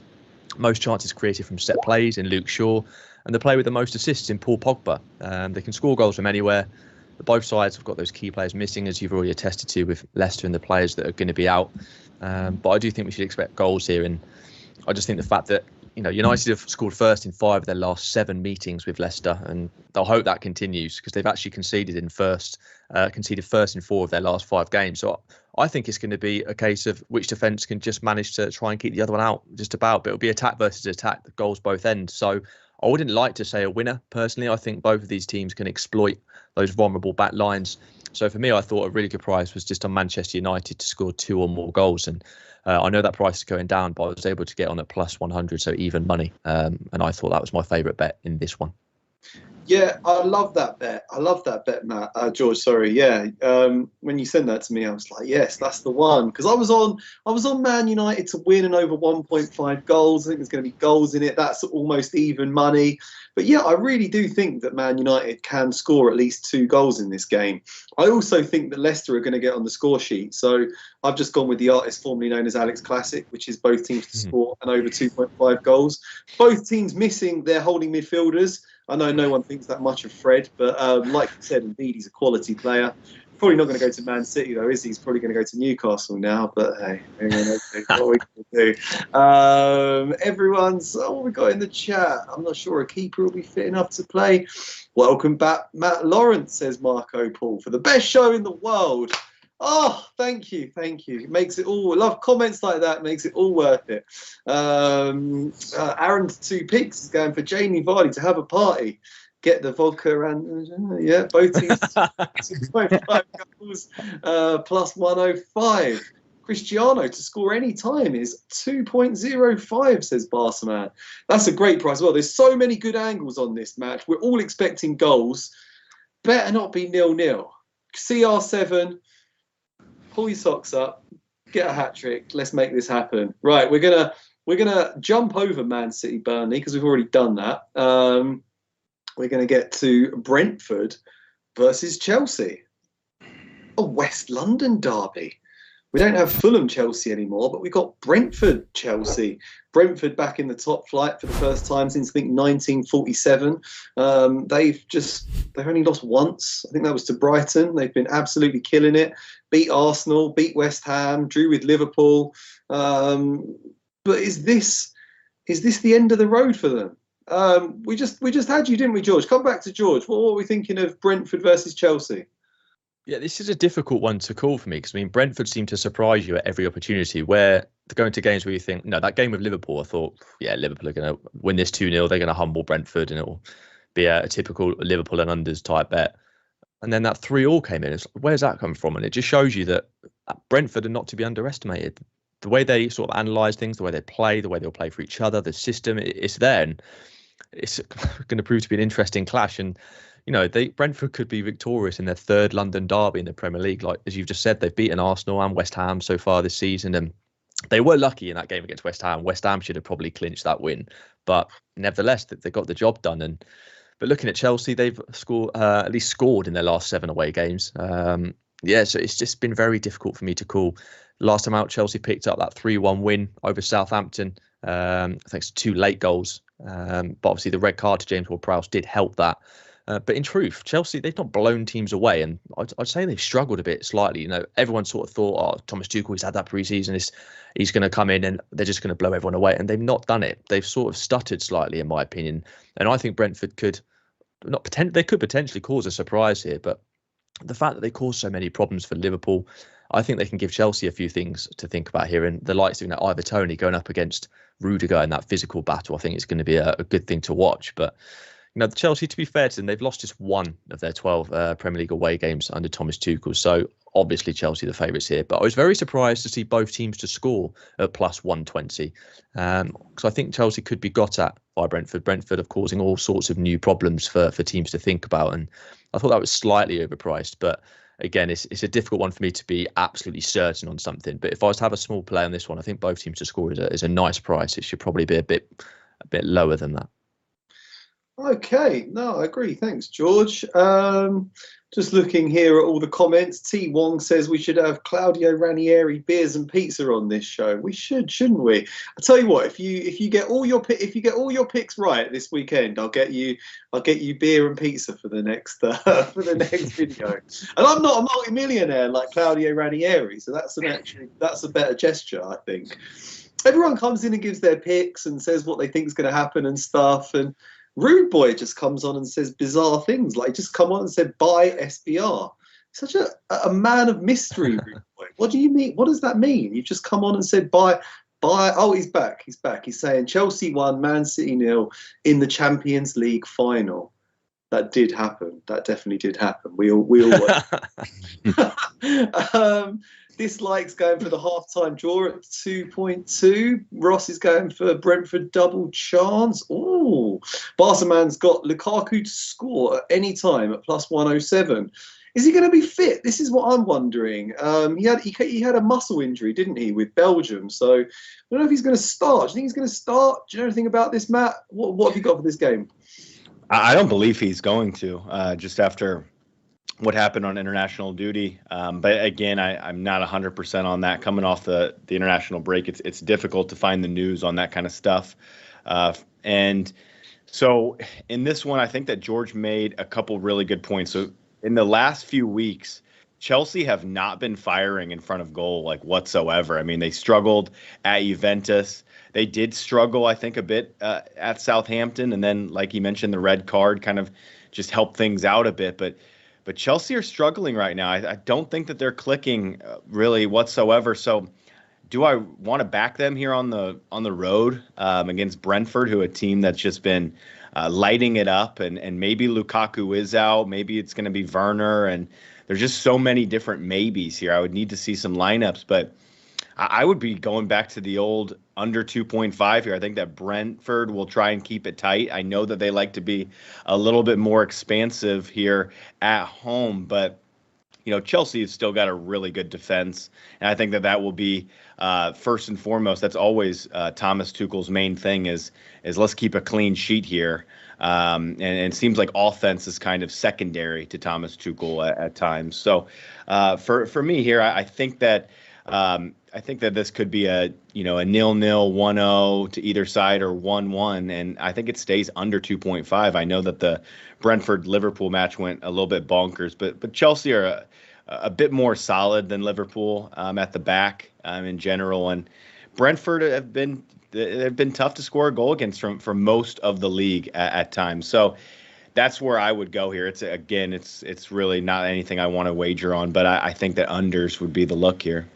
most chances created from set plays in Luke Shaw, and the player with the most assists in Paul Pogba. They can score goals from anywhere. Both sides have got those key players missing, as you've already attested to with Leicester and the players that are going to be out. But I do think we should expect goals here. And I just think the fact that United have scored first in 5 of their last 7 meetings with Leicester, and they'll hope that continues because they've actually conceded first in 4 of their last 5 games. So I think it's going to be a case of which defence can just manage to try and keep the other one out just about. But it'll be attack versus attack, the goals both ends. So I wouldn't like to say a winner personally. I think both of these teams can exploit those vulnerable back lines. So for me, I thought a really good price was just on Manchester United to score 2 or more goals. And I know that price is going down, but I was able to get on at plus 100, so even money. And I thought that was my favourite bet in this one. Yeah, I love that bet, Matt. George, sorry. Yeah, when you sent that to me, I was like, yes, that's the one. Because I was on Man United to win and over 1.5 goals. I think there's going to be goals in it. That's almost even money. But yeah, I really do think that Man United can score at least 2 goals in this game. I also think that Leicester are going to get on the score sheet. So I've just gone with the artist formerly known as Alex Classic, which is both teams to score and over 2.5 goals. Both teams missing their holding midfielders. I know no one thinks that much of Fred, but like you said, indeed, he's a quality player. Probably not going to go to Man City, though, is he? He's probably going to go to Newcastle now, but hey, what are we going to do? Everyone's, what we got in the chat? I'm not sure a keeper will be fit enough to play. Welcome back, Matt Lawrence, says Marco Paul, for the best show in the world. Oh, thank you. It makes it all, love comments like that, makes it all worth it. Aaron 2 Pigs is going for Jamie Vardy to have a party. Get the vodka and both teams 2.5 goals plus 105. Cristiano to score any time is 2.05, says Barcelona. That's a great price. Well, there's so many good angles on this match. We're all expecting goals. Better not be 0-0. CR7, pull your socks up, get a hat trick. Let's make this happen. Right, we're gonna jump over Man City Burnley because we've already done that. We're gonna get to Brentford versus Chelsea, a West London derby. We don't have Fulham Chelsea anymore, but we've got Brentford Chelsea. Brentford back in the top flight for the first time since I think 1947. They've only lost once. I think that was to Brighton. They've been absolutely killing it. Beat Arsenal, beat West Ham, drew with Liverpool. But is this the end of the road for them? We just had you, didn't we, George? Come back to George. What were we thinking of Brentford versus Chelsea? Yeah, this is a difficult one to call for me because, I mean, Brentford seem to surprise you at every opportunity where they're going to games where you think, no, that game with Liverpool, I thought, yeah, Liverpool are going to win this 2-0. They're going to humble Brentford and it will be a typical Liverpool and unders type bet. And then that 3-3 came in. Where's that come from? And it just shows you that Brentford are not to be underestimated. The way they sort of analyse things, the way they play, the way they'll play for each other, the system, it's there. And it's going to prove to be an interesting clash. And Brentford could be victorious in their third London derby in the Premier League. Like, as you've just said, they've beaten Arsenal and West Ham so far this season. And they were lucky in that game against West Ham. West Ham should have probably clinched that win. But nevertheless, they got the job done. But looking at Chelsea, they've at least scored in their last 7 away games. So it's just been very difficult for me to call. Last time out, Chelsea picked up that 3-1 win over Southampton, thanks to 2 late goals. But obviously the red card to James Ward-Prowse did help that. But in truth, Chelsea, they've not blown teams away. And I'd say they've struggled a bit slightly. Everyone sort of thought, Thomas Tuchel, he's had that pre-season. He's going to come in and they're just going to blow everyone away. And they've not done it. They've sort of stuttered slightly, in my opinion. And I think Brentford could potentially cause a surprise here. But the fact that they caused so many problems for Liverpool, I think they can give Chelsea a few things to think about here. And the likes of Ivan Toney going up against Rudiger in that physical battle, I think it's going to be a good thing to watch. But the Chelsea, to be fair to them, they've lost just 1 of their 12 Premier League away games under Thomas Tuchel. So obviously Chelsea the favourites here. But I was very surprised to see both teams to score at plus 120. Because I think Chelsea could be got at by Brentford. Brentford are causing all sorts of new problems for teams to think about. And I thought that was slightly overpriced. But again, it's a difficult one for me to be absolutely certain on something. But if I was to have a small play on this one, I think both teams to score is a nice price. It should probably be a bit lower than that. Okay, no, I agree. Thanks, George. Just looking here at all the comments. T. Wong says we should have Claudio Ranieri beers and pizza on this show. We should, shouldn't we? I tell you what, if you get all your picks right this weekend, I'll get you beer and pizza for the next video. And I'm not a multi-millionaire like Claudio Ranieri, so that's a better gesture, I think. Everyone comes in and gives their picks and says what they think is going to happen and stuff, and Rude Boy just comes on and says bizarre things, like just come on and said buy SBR. Such a man of mystery, Rude Boy. What do you mean? What does that mean? You just come on and said buy. Oh, he's back. He's saying Chelsea 1, Man City 0 in the Champions League final. That did happen. That definitely did happen. We all Dislikes going for the half-time draw at 2.2. Ross is going for Brentford double chance. Oh, Barcaman's got Lukaku to score at any time at plus 107. Is he going to be fit? This is what I'm wondering. He had a muscle injury, didn't he, with Belgium? So I don't know if he's going to start. Do you think he's going to start? Do you know anything about this, Matt? What have you got for this game? I don't believe he's going to, just after what happened on international duty. But again, I'm not 100% on that. Coming off the international break, it's difficult to find the news on that kind of stuff. And so in this one, I think that George made a couple really good points. So in the last few weeks, Chelsea have not been firing in front of goal like whatsoever. I mean, they struggled at Juventus. They did struggle, I think, a bit at Southampton. And then, like you mentioned, the red card kind of just helped things out a bit. But Chelsea are struggling right now. I don't think that they're clicking really whatsoever. So do I want to back them here on the road against Brentford, who a team that's just been lighting it up, and maybe Lukaku is out. Maybe it's going to be Werner, and there's just so many different maybes here. I would need to see some lineups, but I would be going back to the old under 2.5 here. I think that Brentford will try and keep it tight. I know that they like to be a little bit more expansive here at home, but Chelsea has still got a really good defense, and I think that will be first and foremost. That's always Thomas Tuchel's main thing is let's keep a clean sheet here, and it seems like offense is kind of secondary to Thomas Tuchel at times. So for me here, I think that this could be a 0-0, 1-0 to either side, or 1-1, and I think it stays under 2.5. I know that the Brentford Liverpool match went a little bit bonkers, but Chelsea are a bit more solid than Liverpool at the back in general, and Brentford they've been tough to score a goal against from most of the league at times. So that's where I would go here. It's really not anything I want to wager on, but I think that unders would be the look here.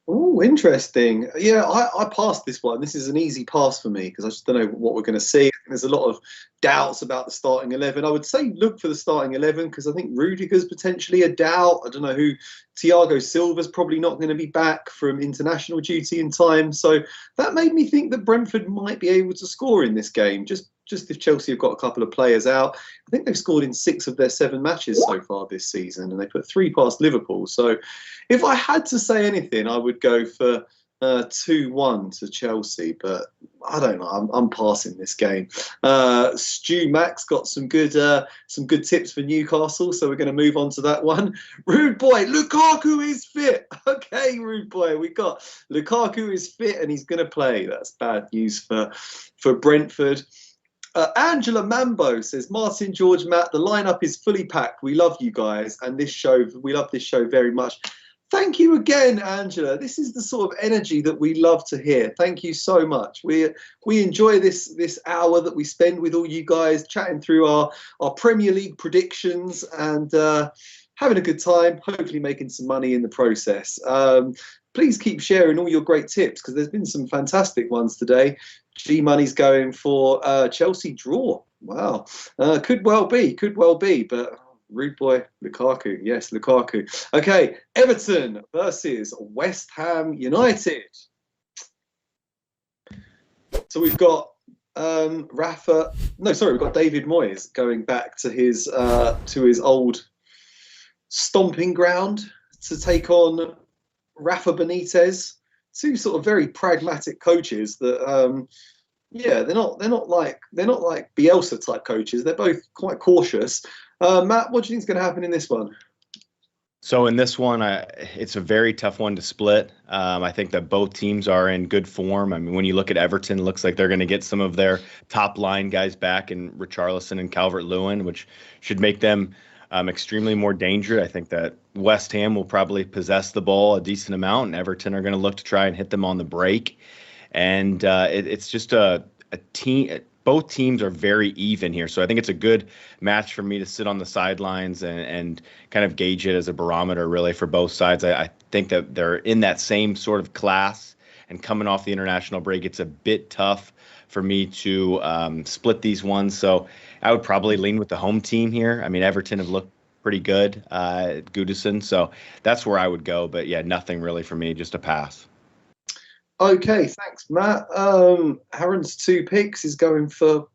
Oh, interesting. Yeah, I passed this one. This is an easy pass for me because I just don't know what we're going to see. There's a lot of doubts about the starting 11. I would say look for the starting 11 because I think Rudiger's potentially a doubt. I don't know who. Thiago Silva's probably not going to be back from international duty in time. So that made me think that Brentford might be able to score in this game. Just if Chelsea have got a couple of players out. I think they've scored in 6 of their 7 matches so far this season, and they put 3 past Liverpool. So if I had to say anything, I would go for 2-1 to Chelsea, but I don't know. I'm passing this game. Stu Max got some good tips for Newcastle, so we're going to move on to that one. Rude boy, Lukaku is fit. Okay, rude boy, we got Lukaku is fit and he's going to play. That's bad news for Brentford. Angela Mambo says, Martin, George, Matt, the lineup is fully packed. We love you guys, and we love this show very much. Thank you again, Angela. This is the sort of energy that we love to hear. Thank you so much. We enjoy this hour that we spend with all you guys, chatting through our Premier League predictions and having a good time, hopefully making some money in the process. Please keep sharing all your great tips because there's been some fantastic ones today. G Money's going for Chelsea draw. Wow. Could well be, but rude boy, Lukaku. Yes, Lukaku. Okay, Everton versus West Ham United. So we've got we've got David Moyes going back to his old stomping ground to take on Rafa Benitez. 2 sort of very pragmatic coaches that they're not like Bielsa type coaches. They're both quite cautious. Matt, what do you think is going to happen in this one? So in this one, it's a very tough one to split. I think that both teams are in good form. I mean, when you look at Everton, it looks like they're going to get some of their top line guys back in Richarlison and Calvert-Lewin, which should make them extremely more dangerous. I think that West Ham will probably possess the ball a decent amount, and Everton are going to look to try and hit them on the break. And it's just a team. Both teams are very even here, so I think it's a good match for me to sit on the sidelines and kind of gauge it as a barometer, really, for both sides. I think that they're in that same sort of class, and coming off the international break, it's a bit tough for me to split these ones. So I would probably lean with the home team here. I mean, Everton have looked pretty good at Goodison, so that's where I would go. But yeah, nothing really for me, just a pass. Okay, thanks, Matt. Aaron's 2 picks is going for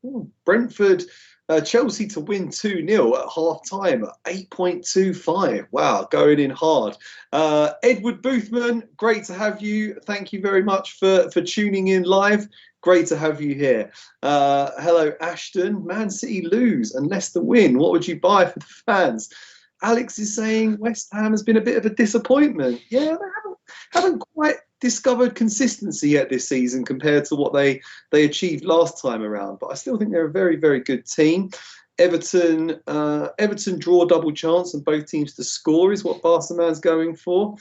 Brentford, Chelsea to win 2-0 at half-time at 8.25. Wow, going in hard. Edward Boothman, great to have you. Thank you very much for tuning in live. Great to have you here. Hello, Ashton. Man City lose and Leicester win. What would you buy for the fans? Alex is saying West Ham has been a bit of a disappointment. Yeah, they haven't quite discovered consistency yet this season compared to what they achieved last time around. But I still think they're a very, very good team. Everton draw double chance and both teams to score is what Barcaman's going for.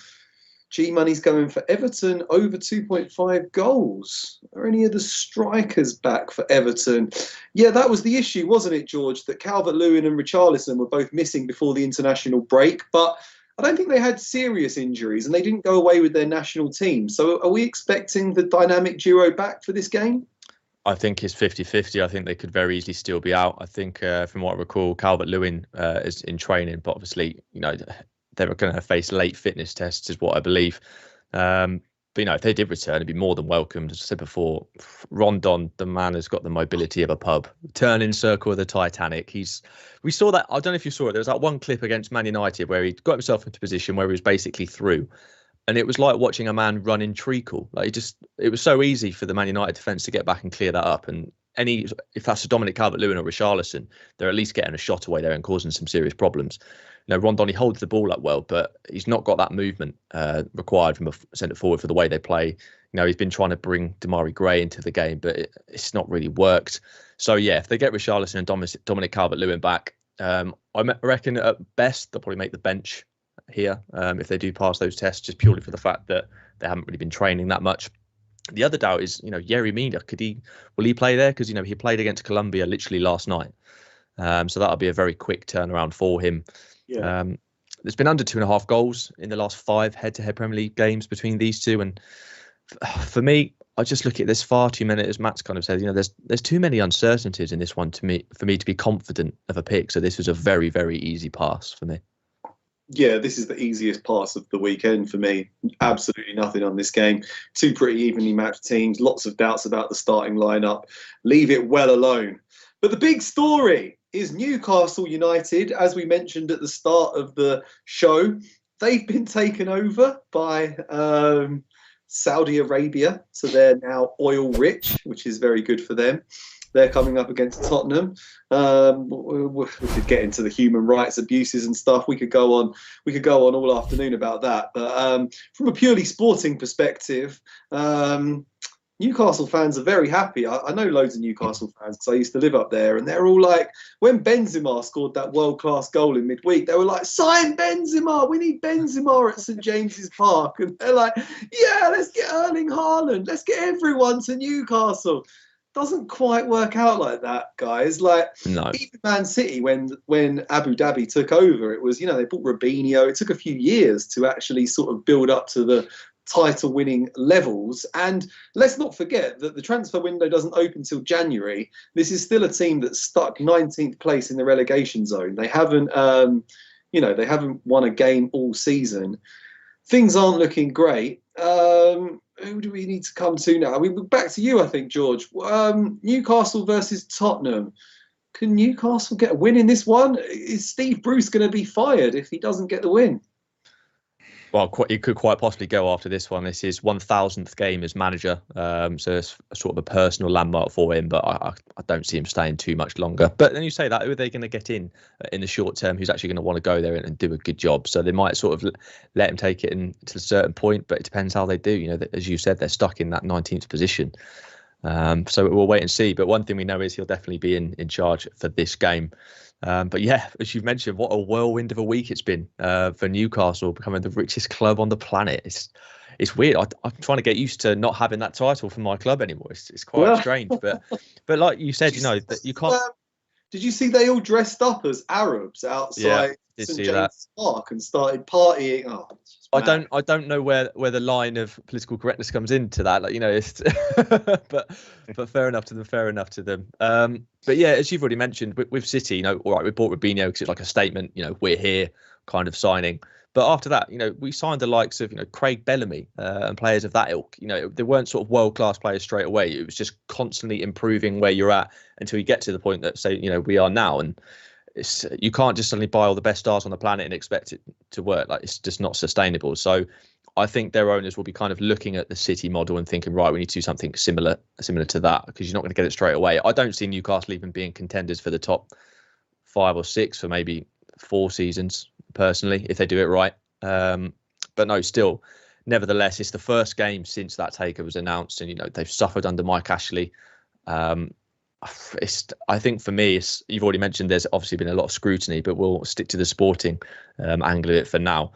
G Money's going for Everton over 2.5 goals. Are any of the strikers back for Everton? Yeah, that was the issue, wasn't it, George? That Calvert-Lewin and Richarlison were both missing before the international break, but I don't think they had serious injuries and they didn't go away with their national team. So are we expecting the dynamic duo back for this game? I think it's 50-50. I think they could very easily still be out. I think from what I recall, Calvert-Lewin is in training, but obviously, they're going to face late fitness tests is what I believe. But, if they did return, it'd be more than welcomed. As I said before, Rondon, the man has got the mobility of a pub. Turning circle of the Titanic. We saw that. I don't know if you saw it. There was that one clip against Man United where he got himself into a position where he was basically through. And it was like watching a man run in treacle. It was so easy for the Man United defence to get back and clear that up. And if that's a Dominic Calvert-Lewin or Richarlison, they're at least getting a shot away there and causing some serious problems. Rondon, he holds the ball up well, but he's not got that movement required from a centre forward for the way they play. He's been trying to bring Damari Gray into the game, but it's not really worked. So, yeah, if they get Richarlison and Dominic Calvert-Lewin back, I reckon at best they'll probably make the bench here if they do pass those tests, just purely for the fact that they haven't really been training that much. The other doubt is, Yerry Mina, will he play there? Because, he played against Colombia literally last night. So that'll be a very quick turnaround for him. Yeah. There's been under 2.5 goals in the last 5 head-to-head Premier League games between these two. And for me, I just look at this far too many, as Matt's kind of said, there's too many uncertainties in this one for me to be confident of a pick. So this was a very, very easy pass for me. Yeah, this is the easiest pass of the weekend for me. Absolutely nothing on this game. 2 pretty evenly matched teams. Lots of doubts about the starting lineup. Leave it well alone. But the big story is Newcastle United. As we mentioned at the start of the show, they've been taken over by Saudi Arabia. So they're now oil rich, which is very good for them. They're coming up against Tottenham. We could get into the human rights abuses and stuff. We could go on all afternoon about that. But from a purely sporting perspective, Newcastle fans are very happy. I know loads of Newcastle fans because I used to live up there, and they're all like, when Benzema scored that world-class goal in midweek, they were like, sign Benzema, we need Benzema at St James's Park. And they're like, yeah, let's get Erling Haaland, let's get everyone to Newcastle. Doesn't quite work out like that, guys. No. Even Man City, when Abu Dhabi took over, it was, they bought Robinho. It took a few years to actually sort of build up to the title-winning levels. And let's not forget that the transfer window doesn't open till January. This is still a team that's stuck 19th place in the relegation zone. They haven't, they haven't won a game all season. Things aren't looking great. Who do we need to come to now? Back to you, I think, George. Newcastle versus Tottenham. Can Newcastle get a win in this one? Is Steve Bruce going to be fired if he doesn't get the win? Well, it could quite possibly go after this one. This is 1,000th game as manager, so it's sort of a personal landmark for him. But I don't see him staying too much longer. But then you say that, who are they going to get in the short term? Who's actually going to want to go there and do a good job? So they might sort of let him take it to a certain point, but it depends how they do. As you said, they're stuck in that 19th position. So we'll wait and see. But one thing we know is he'll definitely be in charge for this game. But yeah, as you've mentioned, what a whirlwind of a week it's been for Newcastle, becoming the richest club on the planet. It's weird. I'm trying to get used to not having that title for my club anymore. It's quite strange. But like you said, that you can't. Did you see they all dressed up as Arabs outside St James's Park and started partying? Oh, I don't know where the line of political correctness comes into that. But fair enough to them. But yeah, as you've already mentioned, with City, all right, we bought Robinho because it's like a statement, we're here kind of signing. But after that, we signed the likes of, Craig Bellamy and players of that ilk. They weren't sort of world-class players straight away. It was just constantly improving where you're at until you get to the point that, say, we are now. And you can't just suddenly buy all the best stars on the planet and expect it to work. It's just not sustainable. So I think their owners will be kind of looking at the City model and thinking, right, we need to do something similar to that, because you're not going to get it straight away. I don't see Newcastle even being contenders for the top 5 or 6 for maybe 4 seasons, personally, if they do it right. But no, still, nevertheless, it's the first game since that takeover was announced, and they've suffered under Mike Ashley. I think for me, you've already mentioned there's obviously been a lot of scrutiny, but we'll stick to the sporting angle of it for now.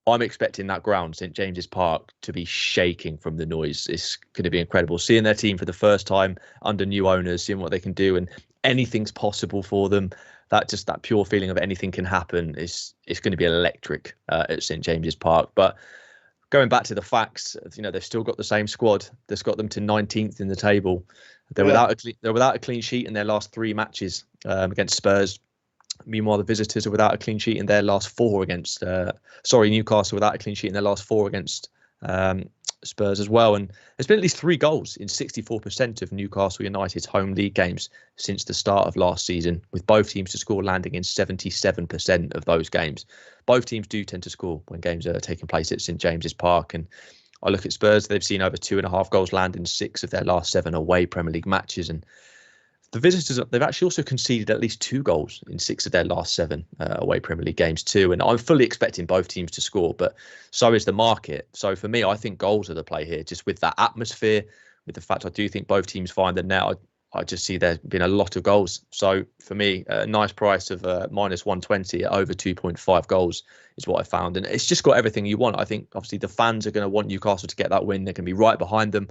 I'm expecting that ground, St James's Park, to be shaking from the noise. It's going to be incredible. Seeing their team for the first time under new owners, seeing what they can do, and anything's possible for them. That pure feeling of anything can happen it's going to be electric at St James's Park. But going back to the facts, they've still got the same squad that's got them to 19th in the table. They're without a clean sheet in their last 3 matches against Spurs. Meanwhile, the visitors are without a clean sheet in their last 4 against. Newcastle without a clean sheet in their last 4 against Spurs as well. And there's been at least 3 goals in 64% of Newcastle United's home league games since the start of last season, with both teams to score landing in 77% of those games. Both teams do tend to score when games are taking place at St James's Park. And I look at Spurs, they've seen over 2.5 goals land in 6 of their last 7 away Premier League matches. And the visitors, they've actually also conceded at least 2 goals in 6 of their last 7 away Premier League games too. And I'm fully expecting both teams to score, but so is the market. So for me, I think goals are the play here, just with that atmosphere, with the fact I do think both teams find the net. I just see there been a lot of goals. So for me, a nice price of minus 120 at over 2.5 goals is what I found. And it's just got everything you want. I think obviously the fans are going to want Newcastle to get that win. They can be right behind them.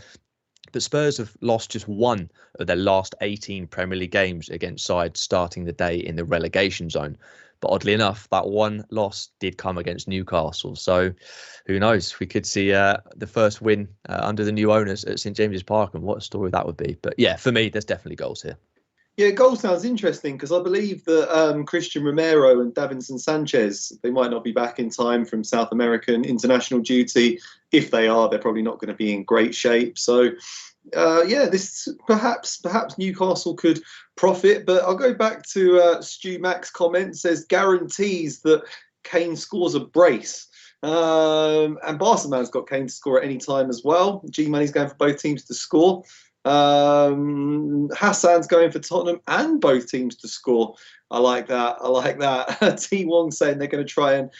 But Spurs have lost just 1 of their last 18 Premier League games against sides starting the day in the relegation zone. But oddly enough, that one loss did come against Newcastle. So who knows? We could see the first win under the new owners at St James's Park, and what a story that would be. But yeah, for me, there's definitely goals here. Yeah, goal sounds interesting because I believe that Christian Romero and Davinson Sanchez, they might not be back in time from South American international duty. If they are, they're probably not going to be in great shape. So, this perhaps Newcastle could profit. But I'll go back to Stu Mack's comment. Says guarantees that Kane scores a brace. And Barcelon's got Kane to score at any time as well. G-Money's going for both teams to score. Hassan's going for Tottenham and both teams to score. I like that. T Wong saying they're going to try and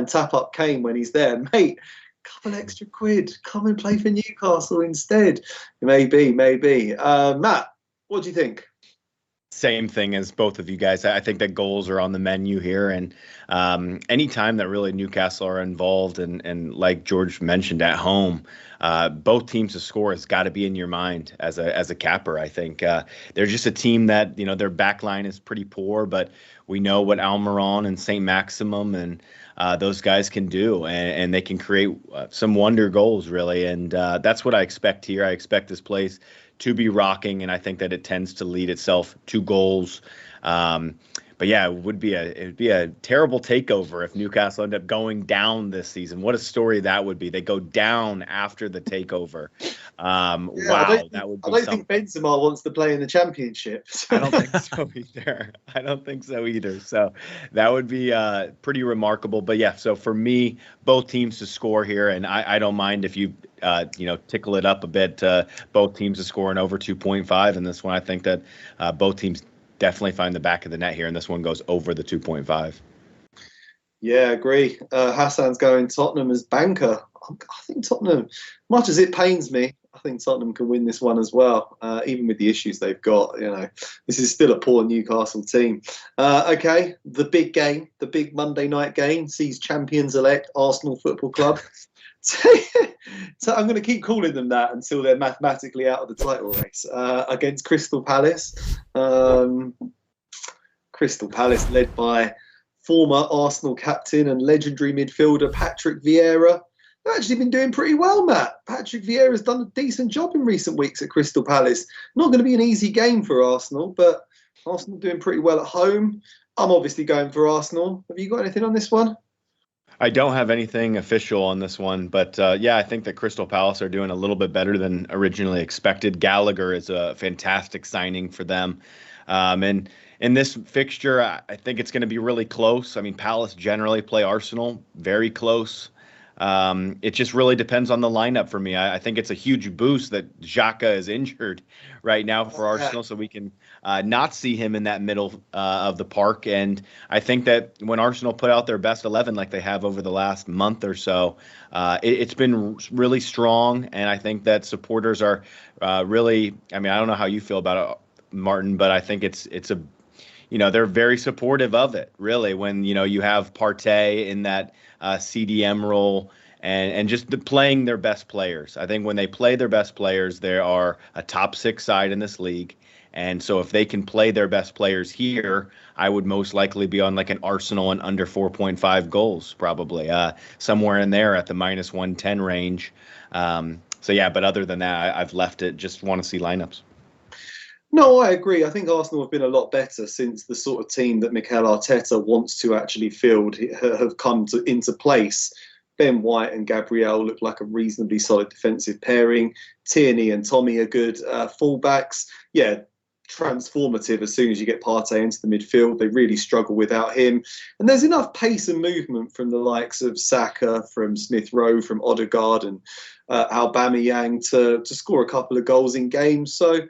tap up Kane when he's there, mate. Couple extra quid, come and play for Newcastle instead. Maybe. Matt, what do you think? Same thing as both of you guys. I think that goals are on the menu here, and any time that really Newcastle are involved, and like George mentioned, at home, both teams to score has got to be in your mind as a capper. I think they're just a team that, their back line is pretty poor, but we know what Almiron and St. Maximum and those guys can do, and they can create some wonder goals, really. And that's what I expect here. I expect this place to be rocking, and I think that it tends to lead itself to goals. But yeah, it would be a terrible takeover if Newcastle end up going down this season. What a story that would be. They go down after the takeover. Wow, that would be I don't think Benzema wants to play in the Championship. I don't think so either. So that would be pretty remarkable. But yeah, so for me, both teams to score here, and I don't mind if you tickle it up a bit. Both teams to score in over 2.5 in this one. I think that both teams definitely find the back of the net here, and this one goes over the 2.5. Yeah, agree. Hassan's going Tottenham as banker. I think Tottenham, much as it pains me, I think Tottenham can win this one as well, even with the issues they've got. This is still a poor Newcastle team. Okay, the big game, the big Monday night game sees champions-elect Arsenal Football Club. So I'm going to keep calling them that until they're mathematically out of the title race, against Crystal Palace. Crystal Palace led by former Arsenal captain and legendary midfielder Patrick Vieira. They've actually been doing pretty well, Matt. Patrick Vieira's done a decent job in recent weeks at Crystal Palace. Not going to be an easy game for Arsenal, but Arsenal doing pretty well at home. I'm obviously going for Arsenal. Have you got anything on this one? I don't have anything official on this one, but I think that Crystal Palace are doing a little bit better than originally expected. Gallagher is a fantastic signing for them. And in this fixture, I think it's going to be really close. I mean, Palace generally play Arsenal very close. It just really depends on the lineup for me. I think it's a huge boost that Xhaka is injured right now for Arsenal, so we can not see him in that middle of the park. And I think that when Arsenal put out their best 11 like they have over the last month or so, it's been really strong. And I think that supporters are really, I mean, I don't know how you feel about it, Martin, but I think it's a, they're very supportive of it, really, when, you have Partey in that CDM role and just playing their best players. I think when they play their best players, they are a top 6 side in this league. And so if they can play their best players here, I would most likely be on like an Arsenal and under 4.5 goals, probably somewhere in there at the minus 110 range. But other than that, I've left it. Just want to see lineups. No, I agree. I think Arsenal have been a lot better since the sort of team that Mikel Arteta wants to actually field have come into place. Ben White and Gabriel look like a reasonably solid defensive pairing. Tierney and Tommy are good fullbacks. Yeah, transformative as soon as you get Partey into the midfield. They really struggle without him. And there's enough pace and movement from the likes of Saka, from Smith Rowe, from Odegaard and Aubameyang to score a couple of goals in games. So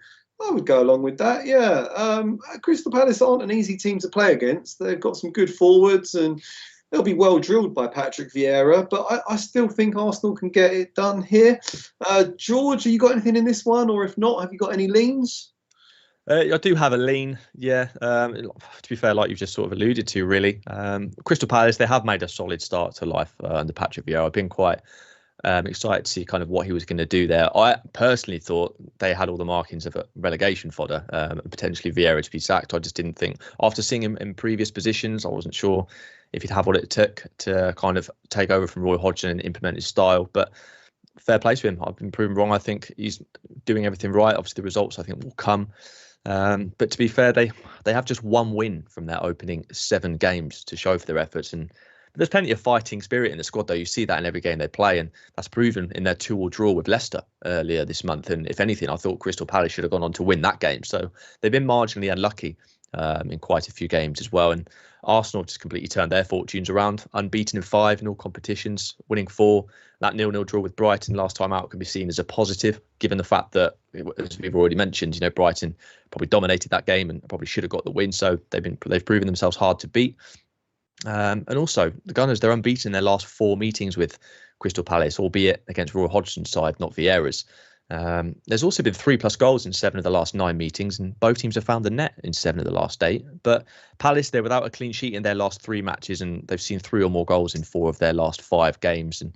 I would go along with that, yeah. Crystal Palace aren't an easy team to play against. They've got some good forwards and they'll be well drilled by Patrick Vieira, but I still think Arsenal can get it done here. George, have you got anything in this one? Or if not, have you got any leans? I do have a lean, yeah. To be fair, like you've just sort of alluded to, really. Crystal Palace, they have made a solid start to life under Patrick Vieira. I've been quite excited to see kind of what he was going to do there. I personally thought they had all the markings of a relegation fodder, potentially Vieira to be sacked. I just didn't think, after seeing him in previous positions, I wasn't sure if he'd have what it took to kind of take over from Roy Hodgson and implement his style. But fair play to him. I've been proven wrong. I think he's doing everything right. Obviously, the results, I think, will come. But to be fair, they have just one win from their opening 7 games to show for their efforts. And there's plenty of fighting spirit in the squad, though. You see that in every game they play, and that's proven in their 2-2 draw with Leicester earlier this month. And if anything, I thought Crystal Palace should have gone on to win that game. So they've been marginally unlucky in quite a few games as well. And Arsenal just completely turned their fortunes around, unbeaten in 5 in all competitions, winning 4. That 0-0 draw with Brighton last time out can be seen as a positive, given the fact that, as we've already mentioned, Brighton probably dominated that game and probably should have got the win. So they've proven themselves hard to beat. And also, the Gunners, they're unbeaten in their last 4 meetings with Crystal Palace, albeit against Roy Hodgson's side, not Vieira's. There's also been 3+ goals in 7 of the last 9 meetings, and both teams have found the net in 7 of the last 8. But Palace, they're without a clean sheet in their last 3 matches, and they've seen 3 or more goals in 4 of their last 5 games. And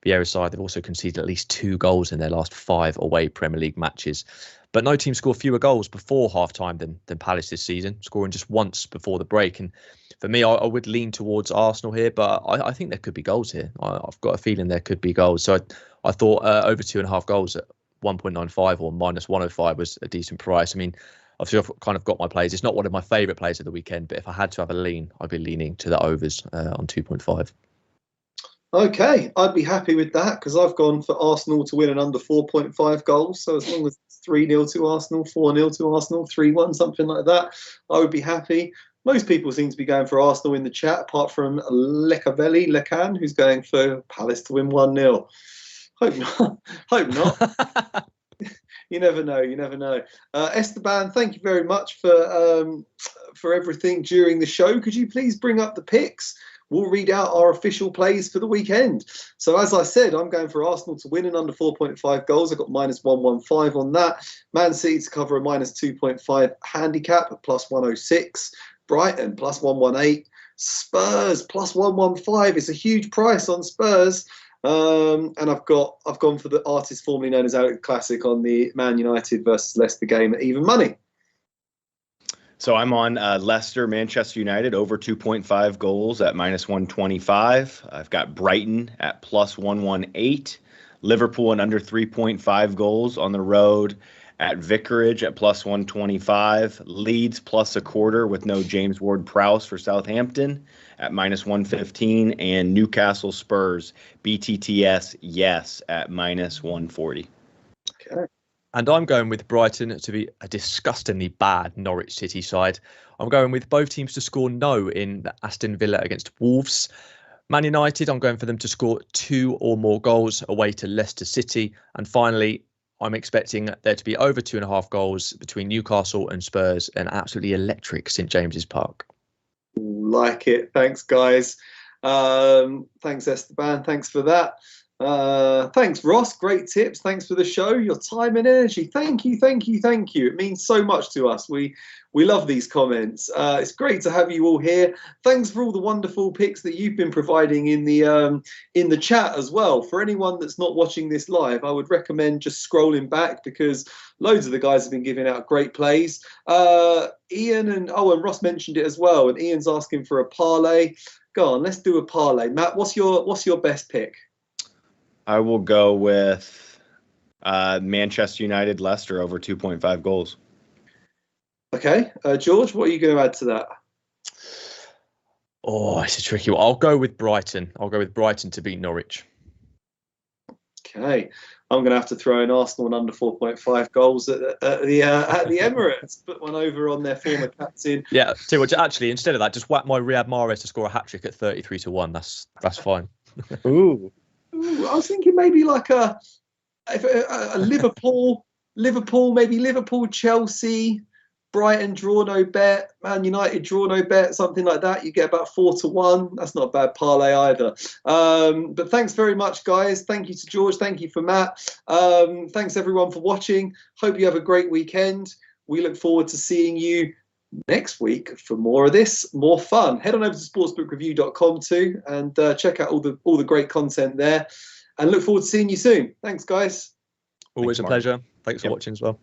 Vieira's side, they've also conceded at least 2 goals in their last 5 away Premier League matches. But no team scored fewer goals before half-time than Palace this season, scoring just once before the break. And for me, I would lean towards Arsenal here, but I think there could be goals here. I've got a feeling there could be goals. So I thought over 2.5 goals at 1.95 or -105 was a decent price. I mean, obviously I've kind of got my plays. It's not one of my favourite plays of the weekend, but if I had to have a lean, I'd be leaning to the overs on 2.5. Okay, I'd be happy with that because I've gone for Arsenal to win and under 4.5 goals. So as long as it's 3-0 to Arsenal, 4-0 to Arsenal, 3-1, something like that, I would be happy. Most people seem to be going for Arsenal in the chat, apart from Lecan, who's going for Palace to win 1-0. Hope not. Hope not. You never know. You never know. Esteban, thank you very much for everything during the show. Could you please bring up the picks? We'll read out our official plays for the weekend. So as I said, I'm going for Arsenal to win and under 4.5 goals. I've got -115 on that. Man City to cover a -2.5 handicap at +106. Brighton +118. Spurs +115. It's a huge price on Spurs. And I've gone for the artist formerly known as Alex Classic on the Man United versus Leicester game at even money. So I'm on Leicester, Manchester United over 2.5 goals at -125. I've got Brighton at +118. Liverpool and under 3.5 goals on the road at Vicarage at +125. Leeds +0.25 with no James Ward-Prowse for Southampton at -115. And Newcastle Spurs, BTTS, yes, at -140. Okay. And I'm going with Brighton to be a disgustingly bad Norwich City side. I'm going with both teams to score no in the Aston Villa against Wolves. Man United, I'm going for them to score 2 or more goals away to Leicester City. And finally, I'm expecting there to be over 2.5 goals between Newcastle and Spurs, an absolutely electric St James's Park. Like it. Thanks, guys. Thanks, Esteban. Thanks for that. Thanks, Ross. Great tips. Thanks for the show. Your time and energy. Thank you. It means so much to us. We love these comments. It's great to have you all here. Thanks for all the wonderful picks that you've been providing in the chat as well. For anyone that's not watching this live, I would recommend just scrolling back because loads of the guys have been giving out great plays. Ian and Ross mentioned it as well. And Ian's asking for a parlay. Go on, let's do a parlay. Matt, what's your best pick? I will go with Manchester United, Leicester over 2.5 goals. Okay. George, what are you going to add to that? Oh, it's a tricky one. I'll go with Brighton. I'll go with Brighton to beat Norwich. Okay, I'm going to have to throw in Arsenal and under 4.5 goals at the Emirates. Put one over on their former captain. Yeah, tell you what, actually, instead of that, just whack my Riyad Mahrez to score a hat-trick at 33-1. That's fine. Ooh. Ooh, I was thinking maybe like a Liverpool, maybe Liverpool, Chelsea, Brighton draw no bet, Man United draw no bet, something like that. You get about 4-1. That's not a bad parlay either. But thanks very much, guys. Thank you to George. Thank you for Matt. Thanks everyone for watching. Hope you have a great weekend. We look forward to seeing you next week for more of this, more fun. Head on over to sportsbookreview.com too and check out all the great content there. And look forward to seeing you soon. Thanks, guys. Always a pleasure. Thanks for watching as well.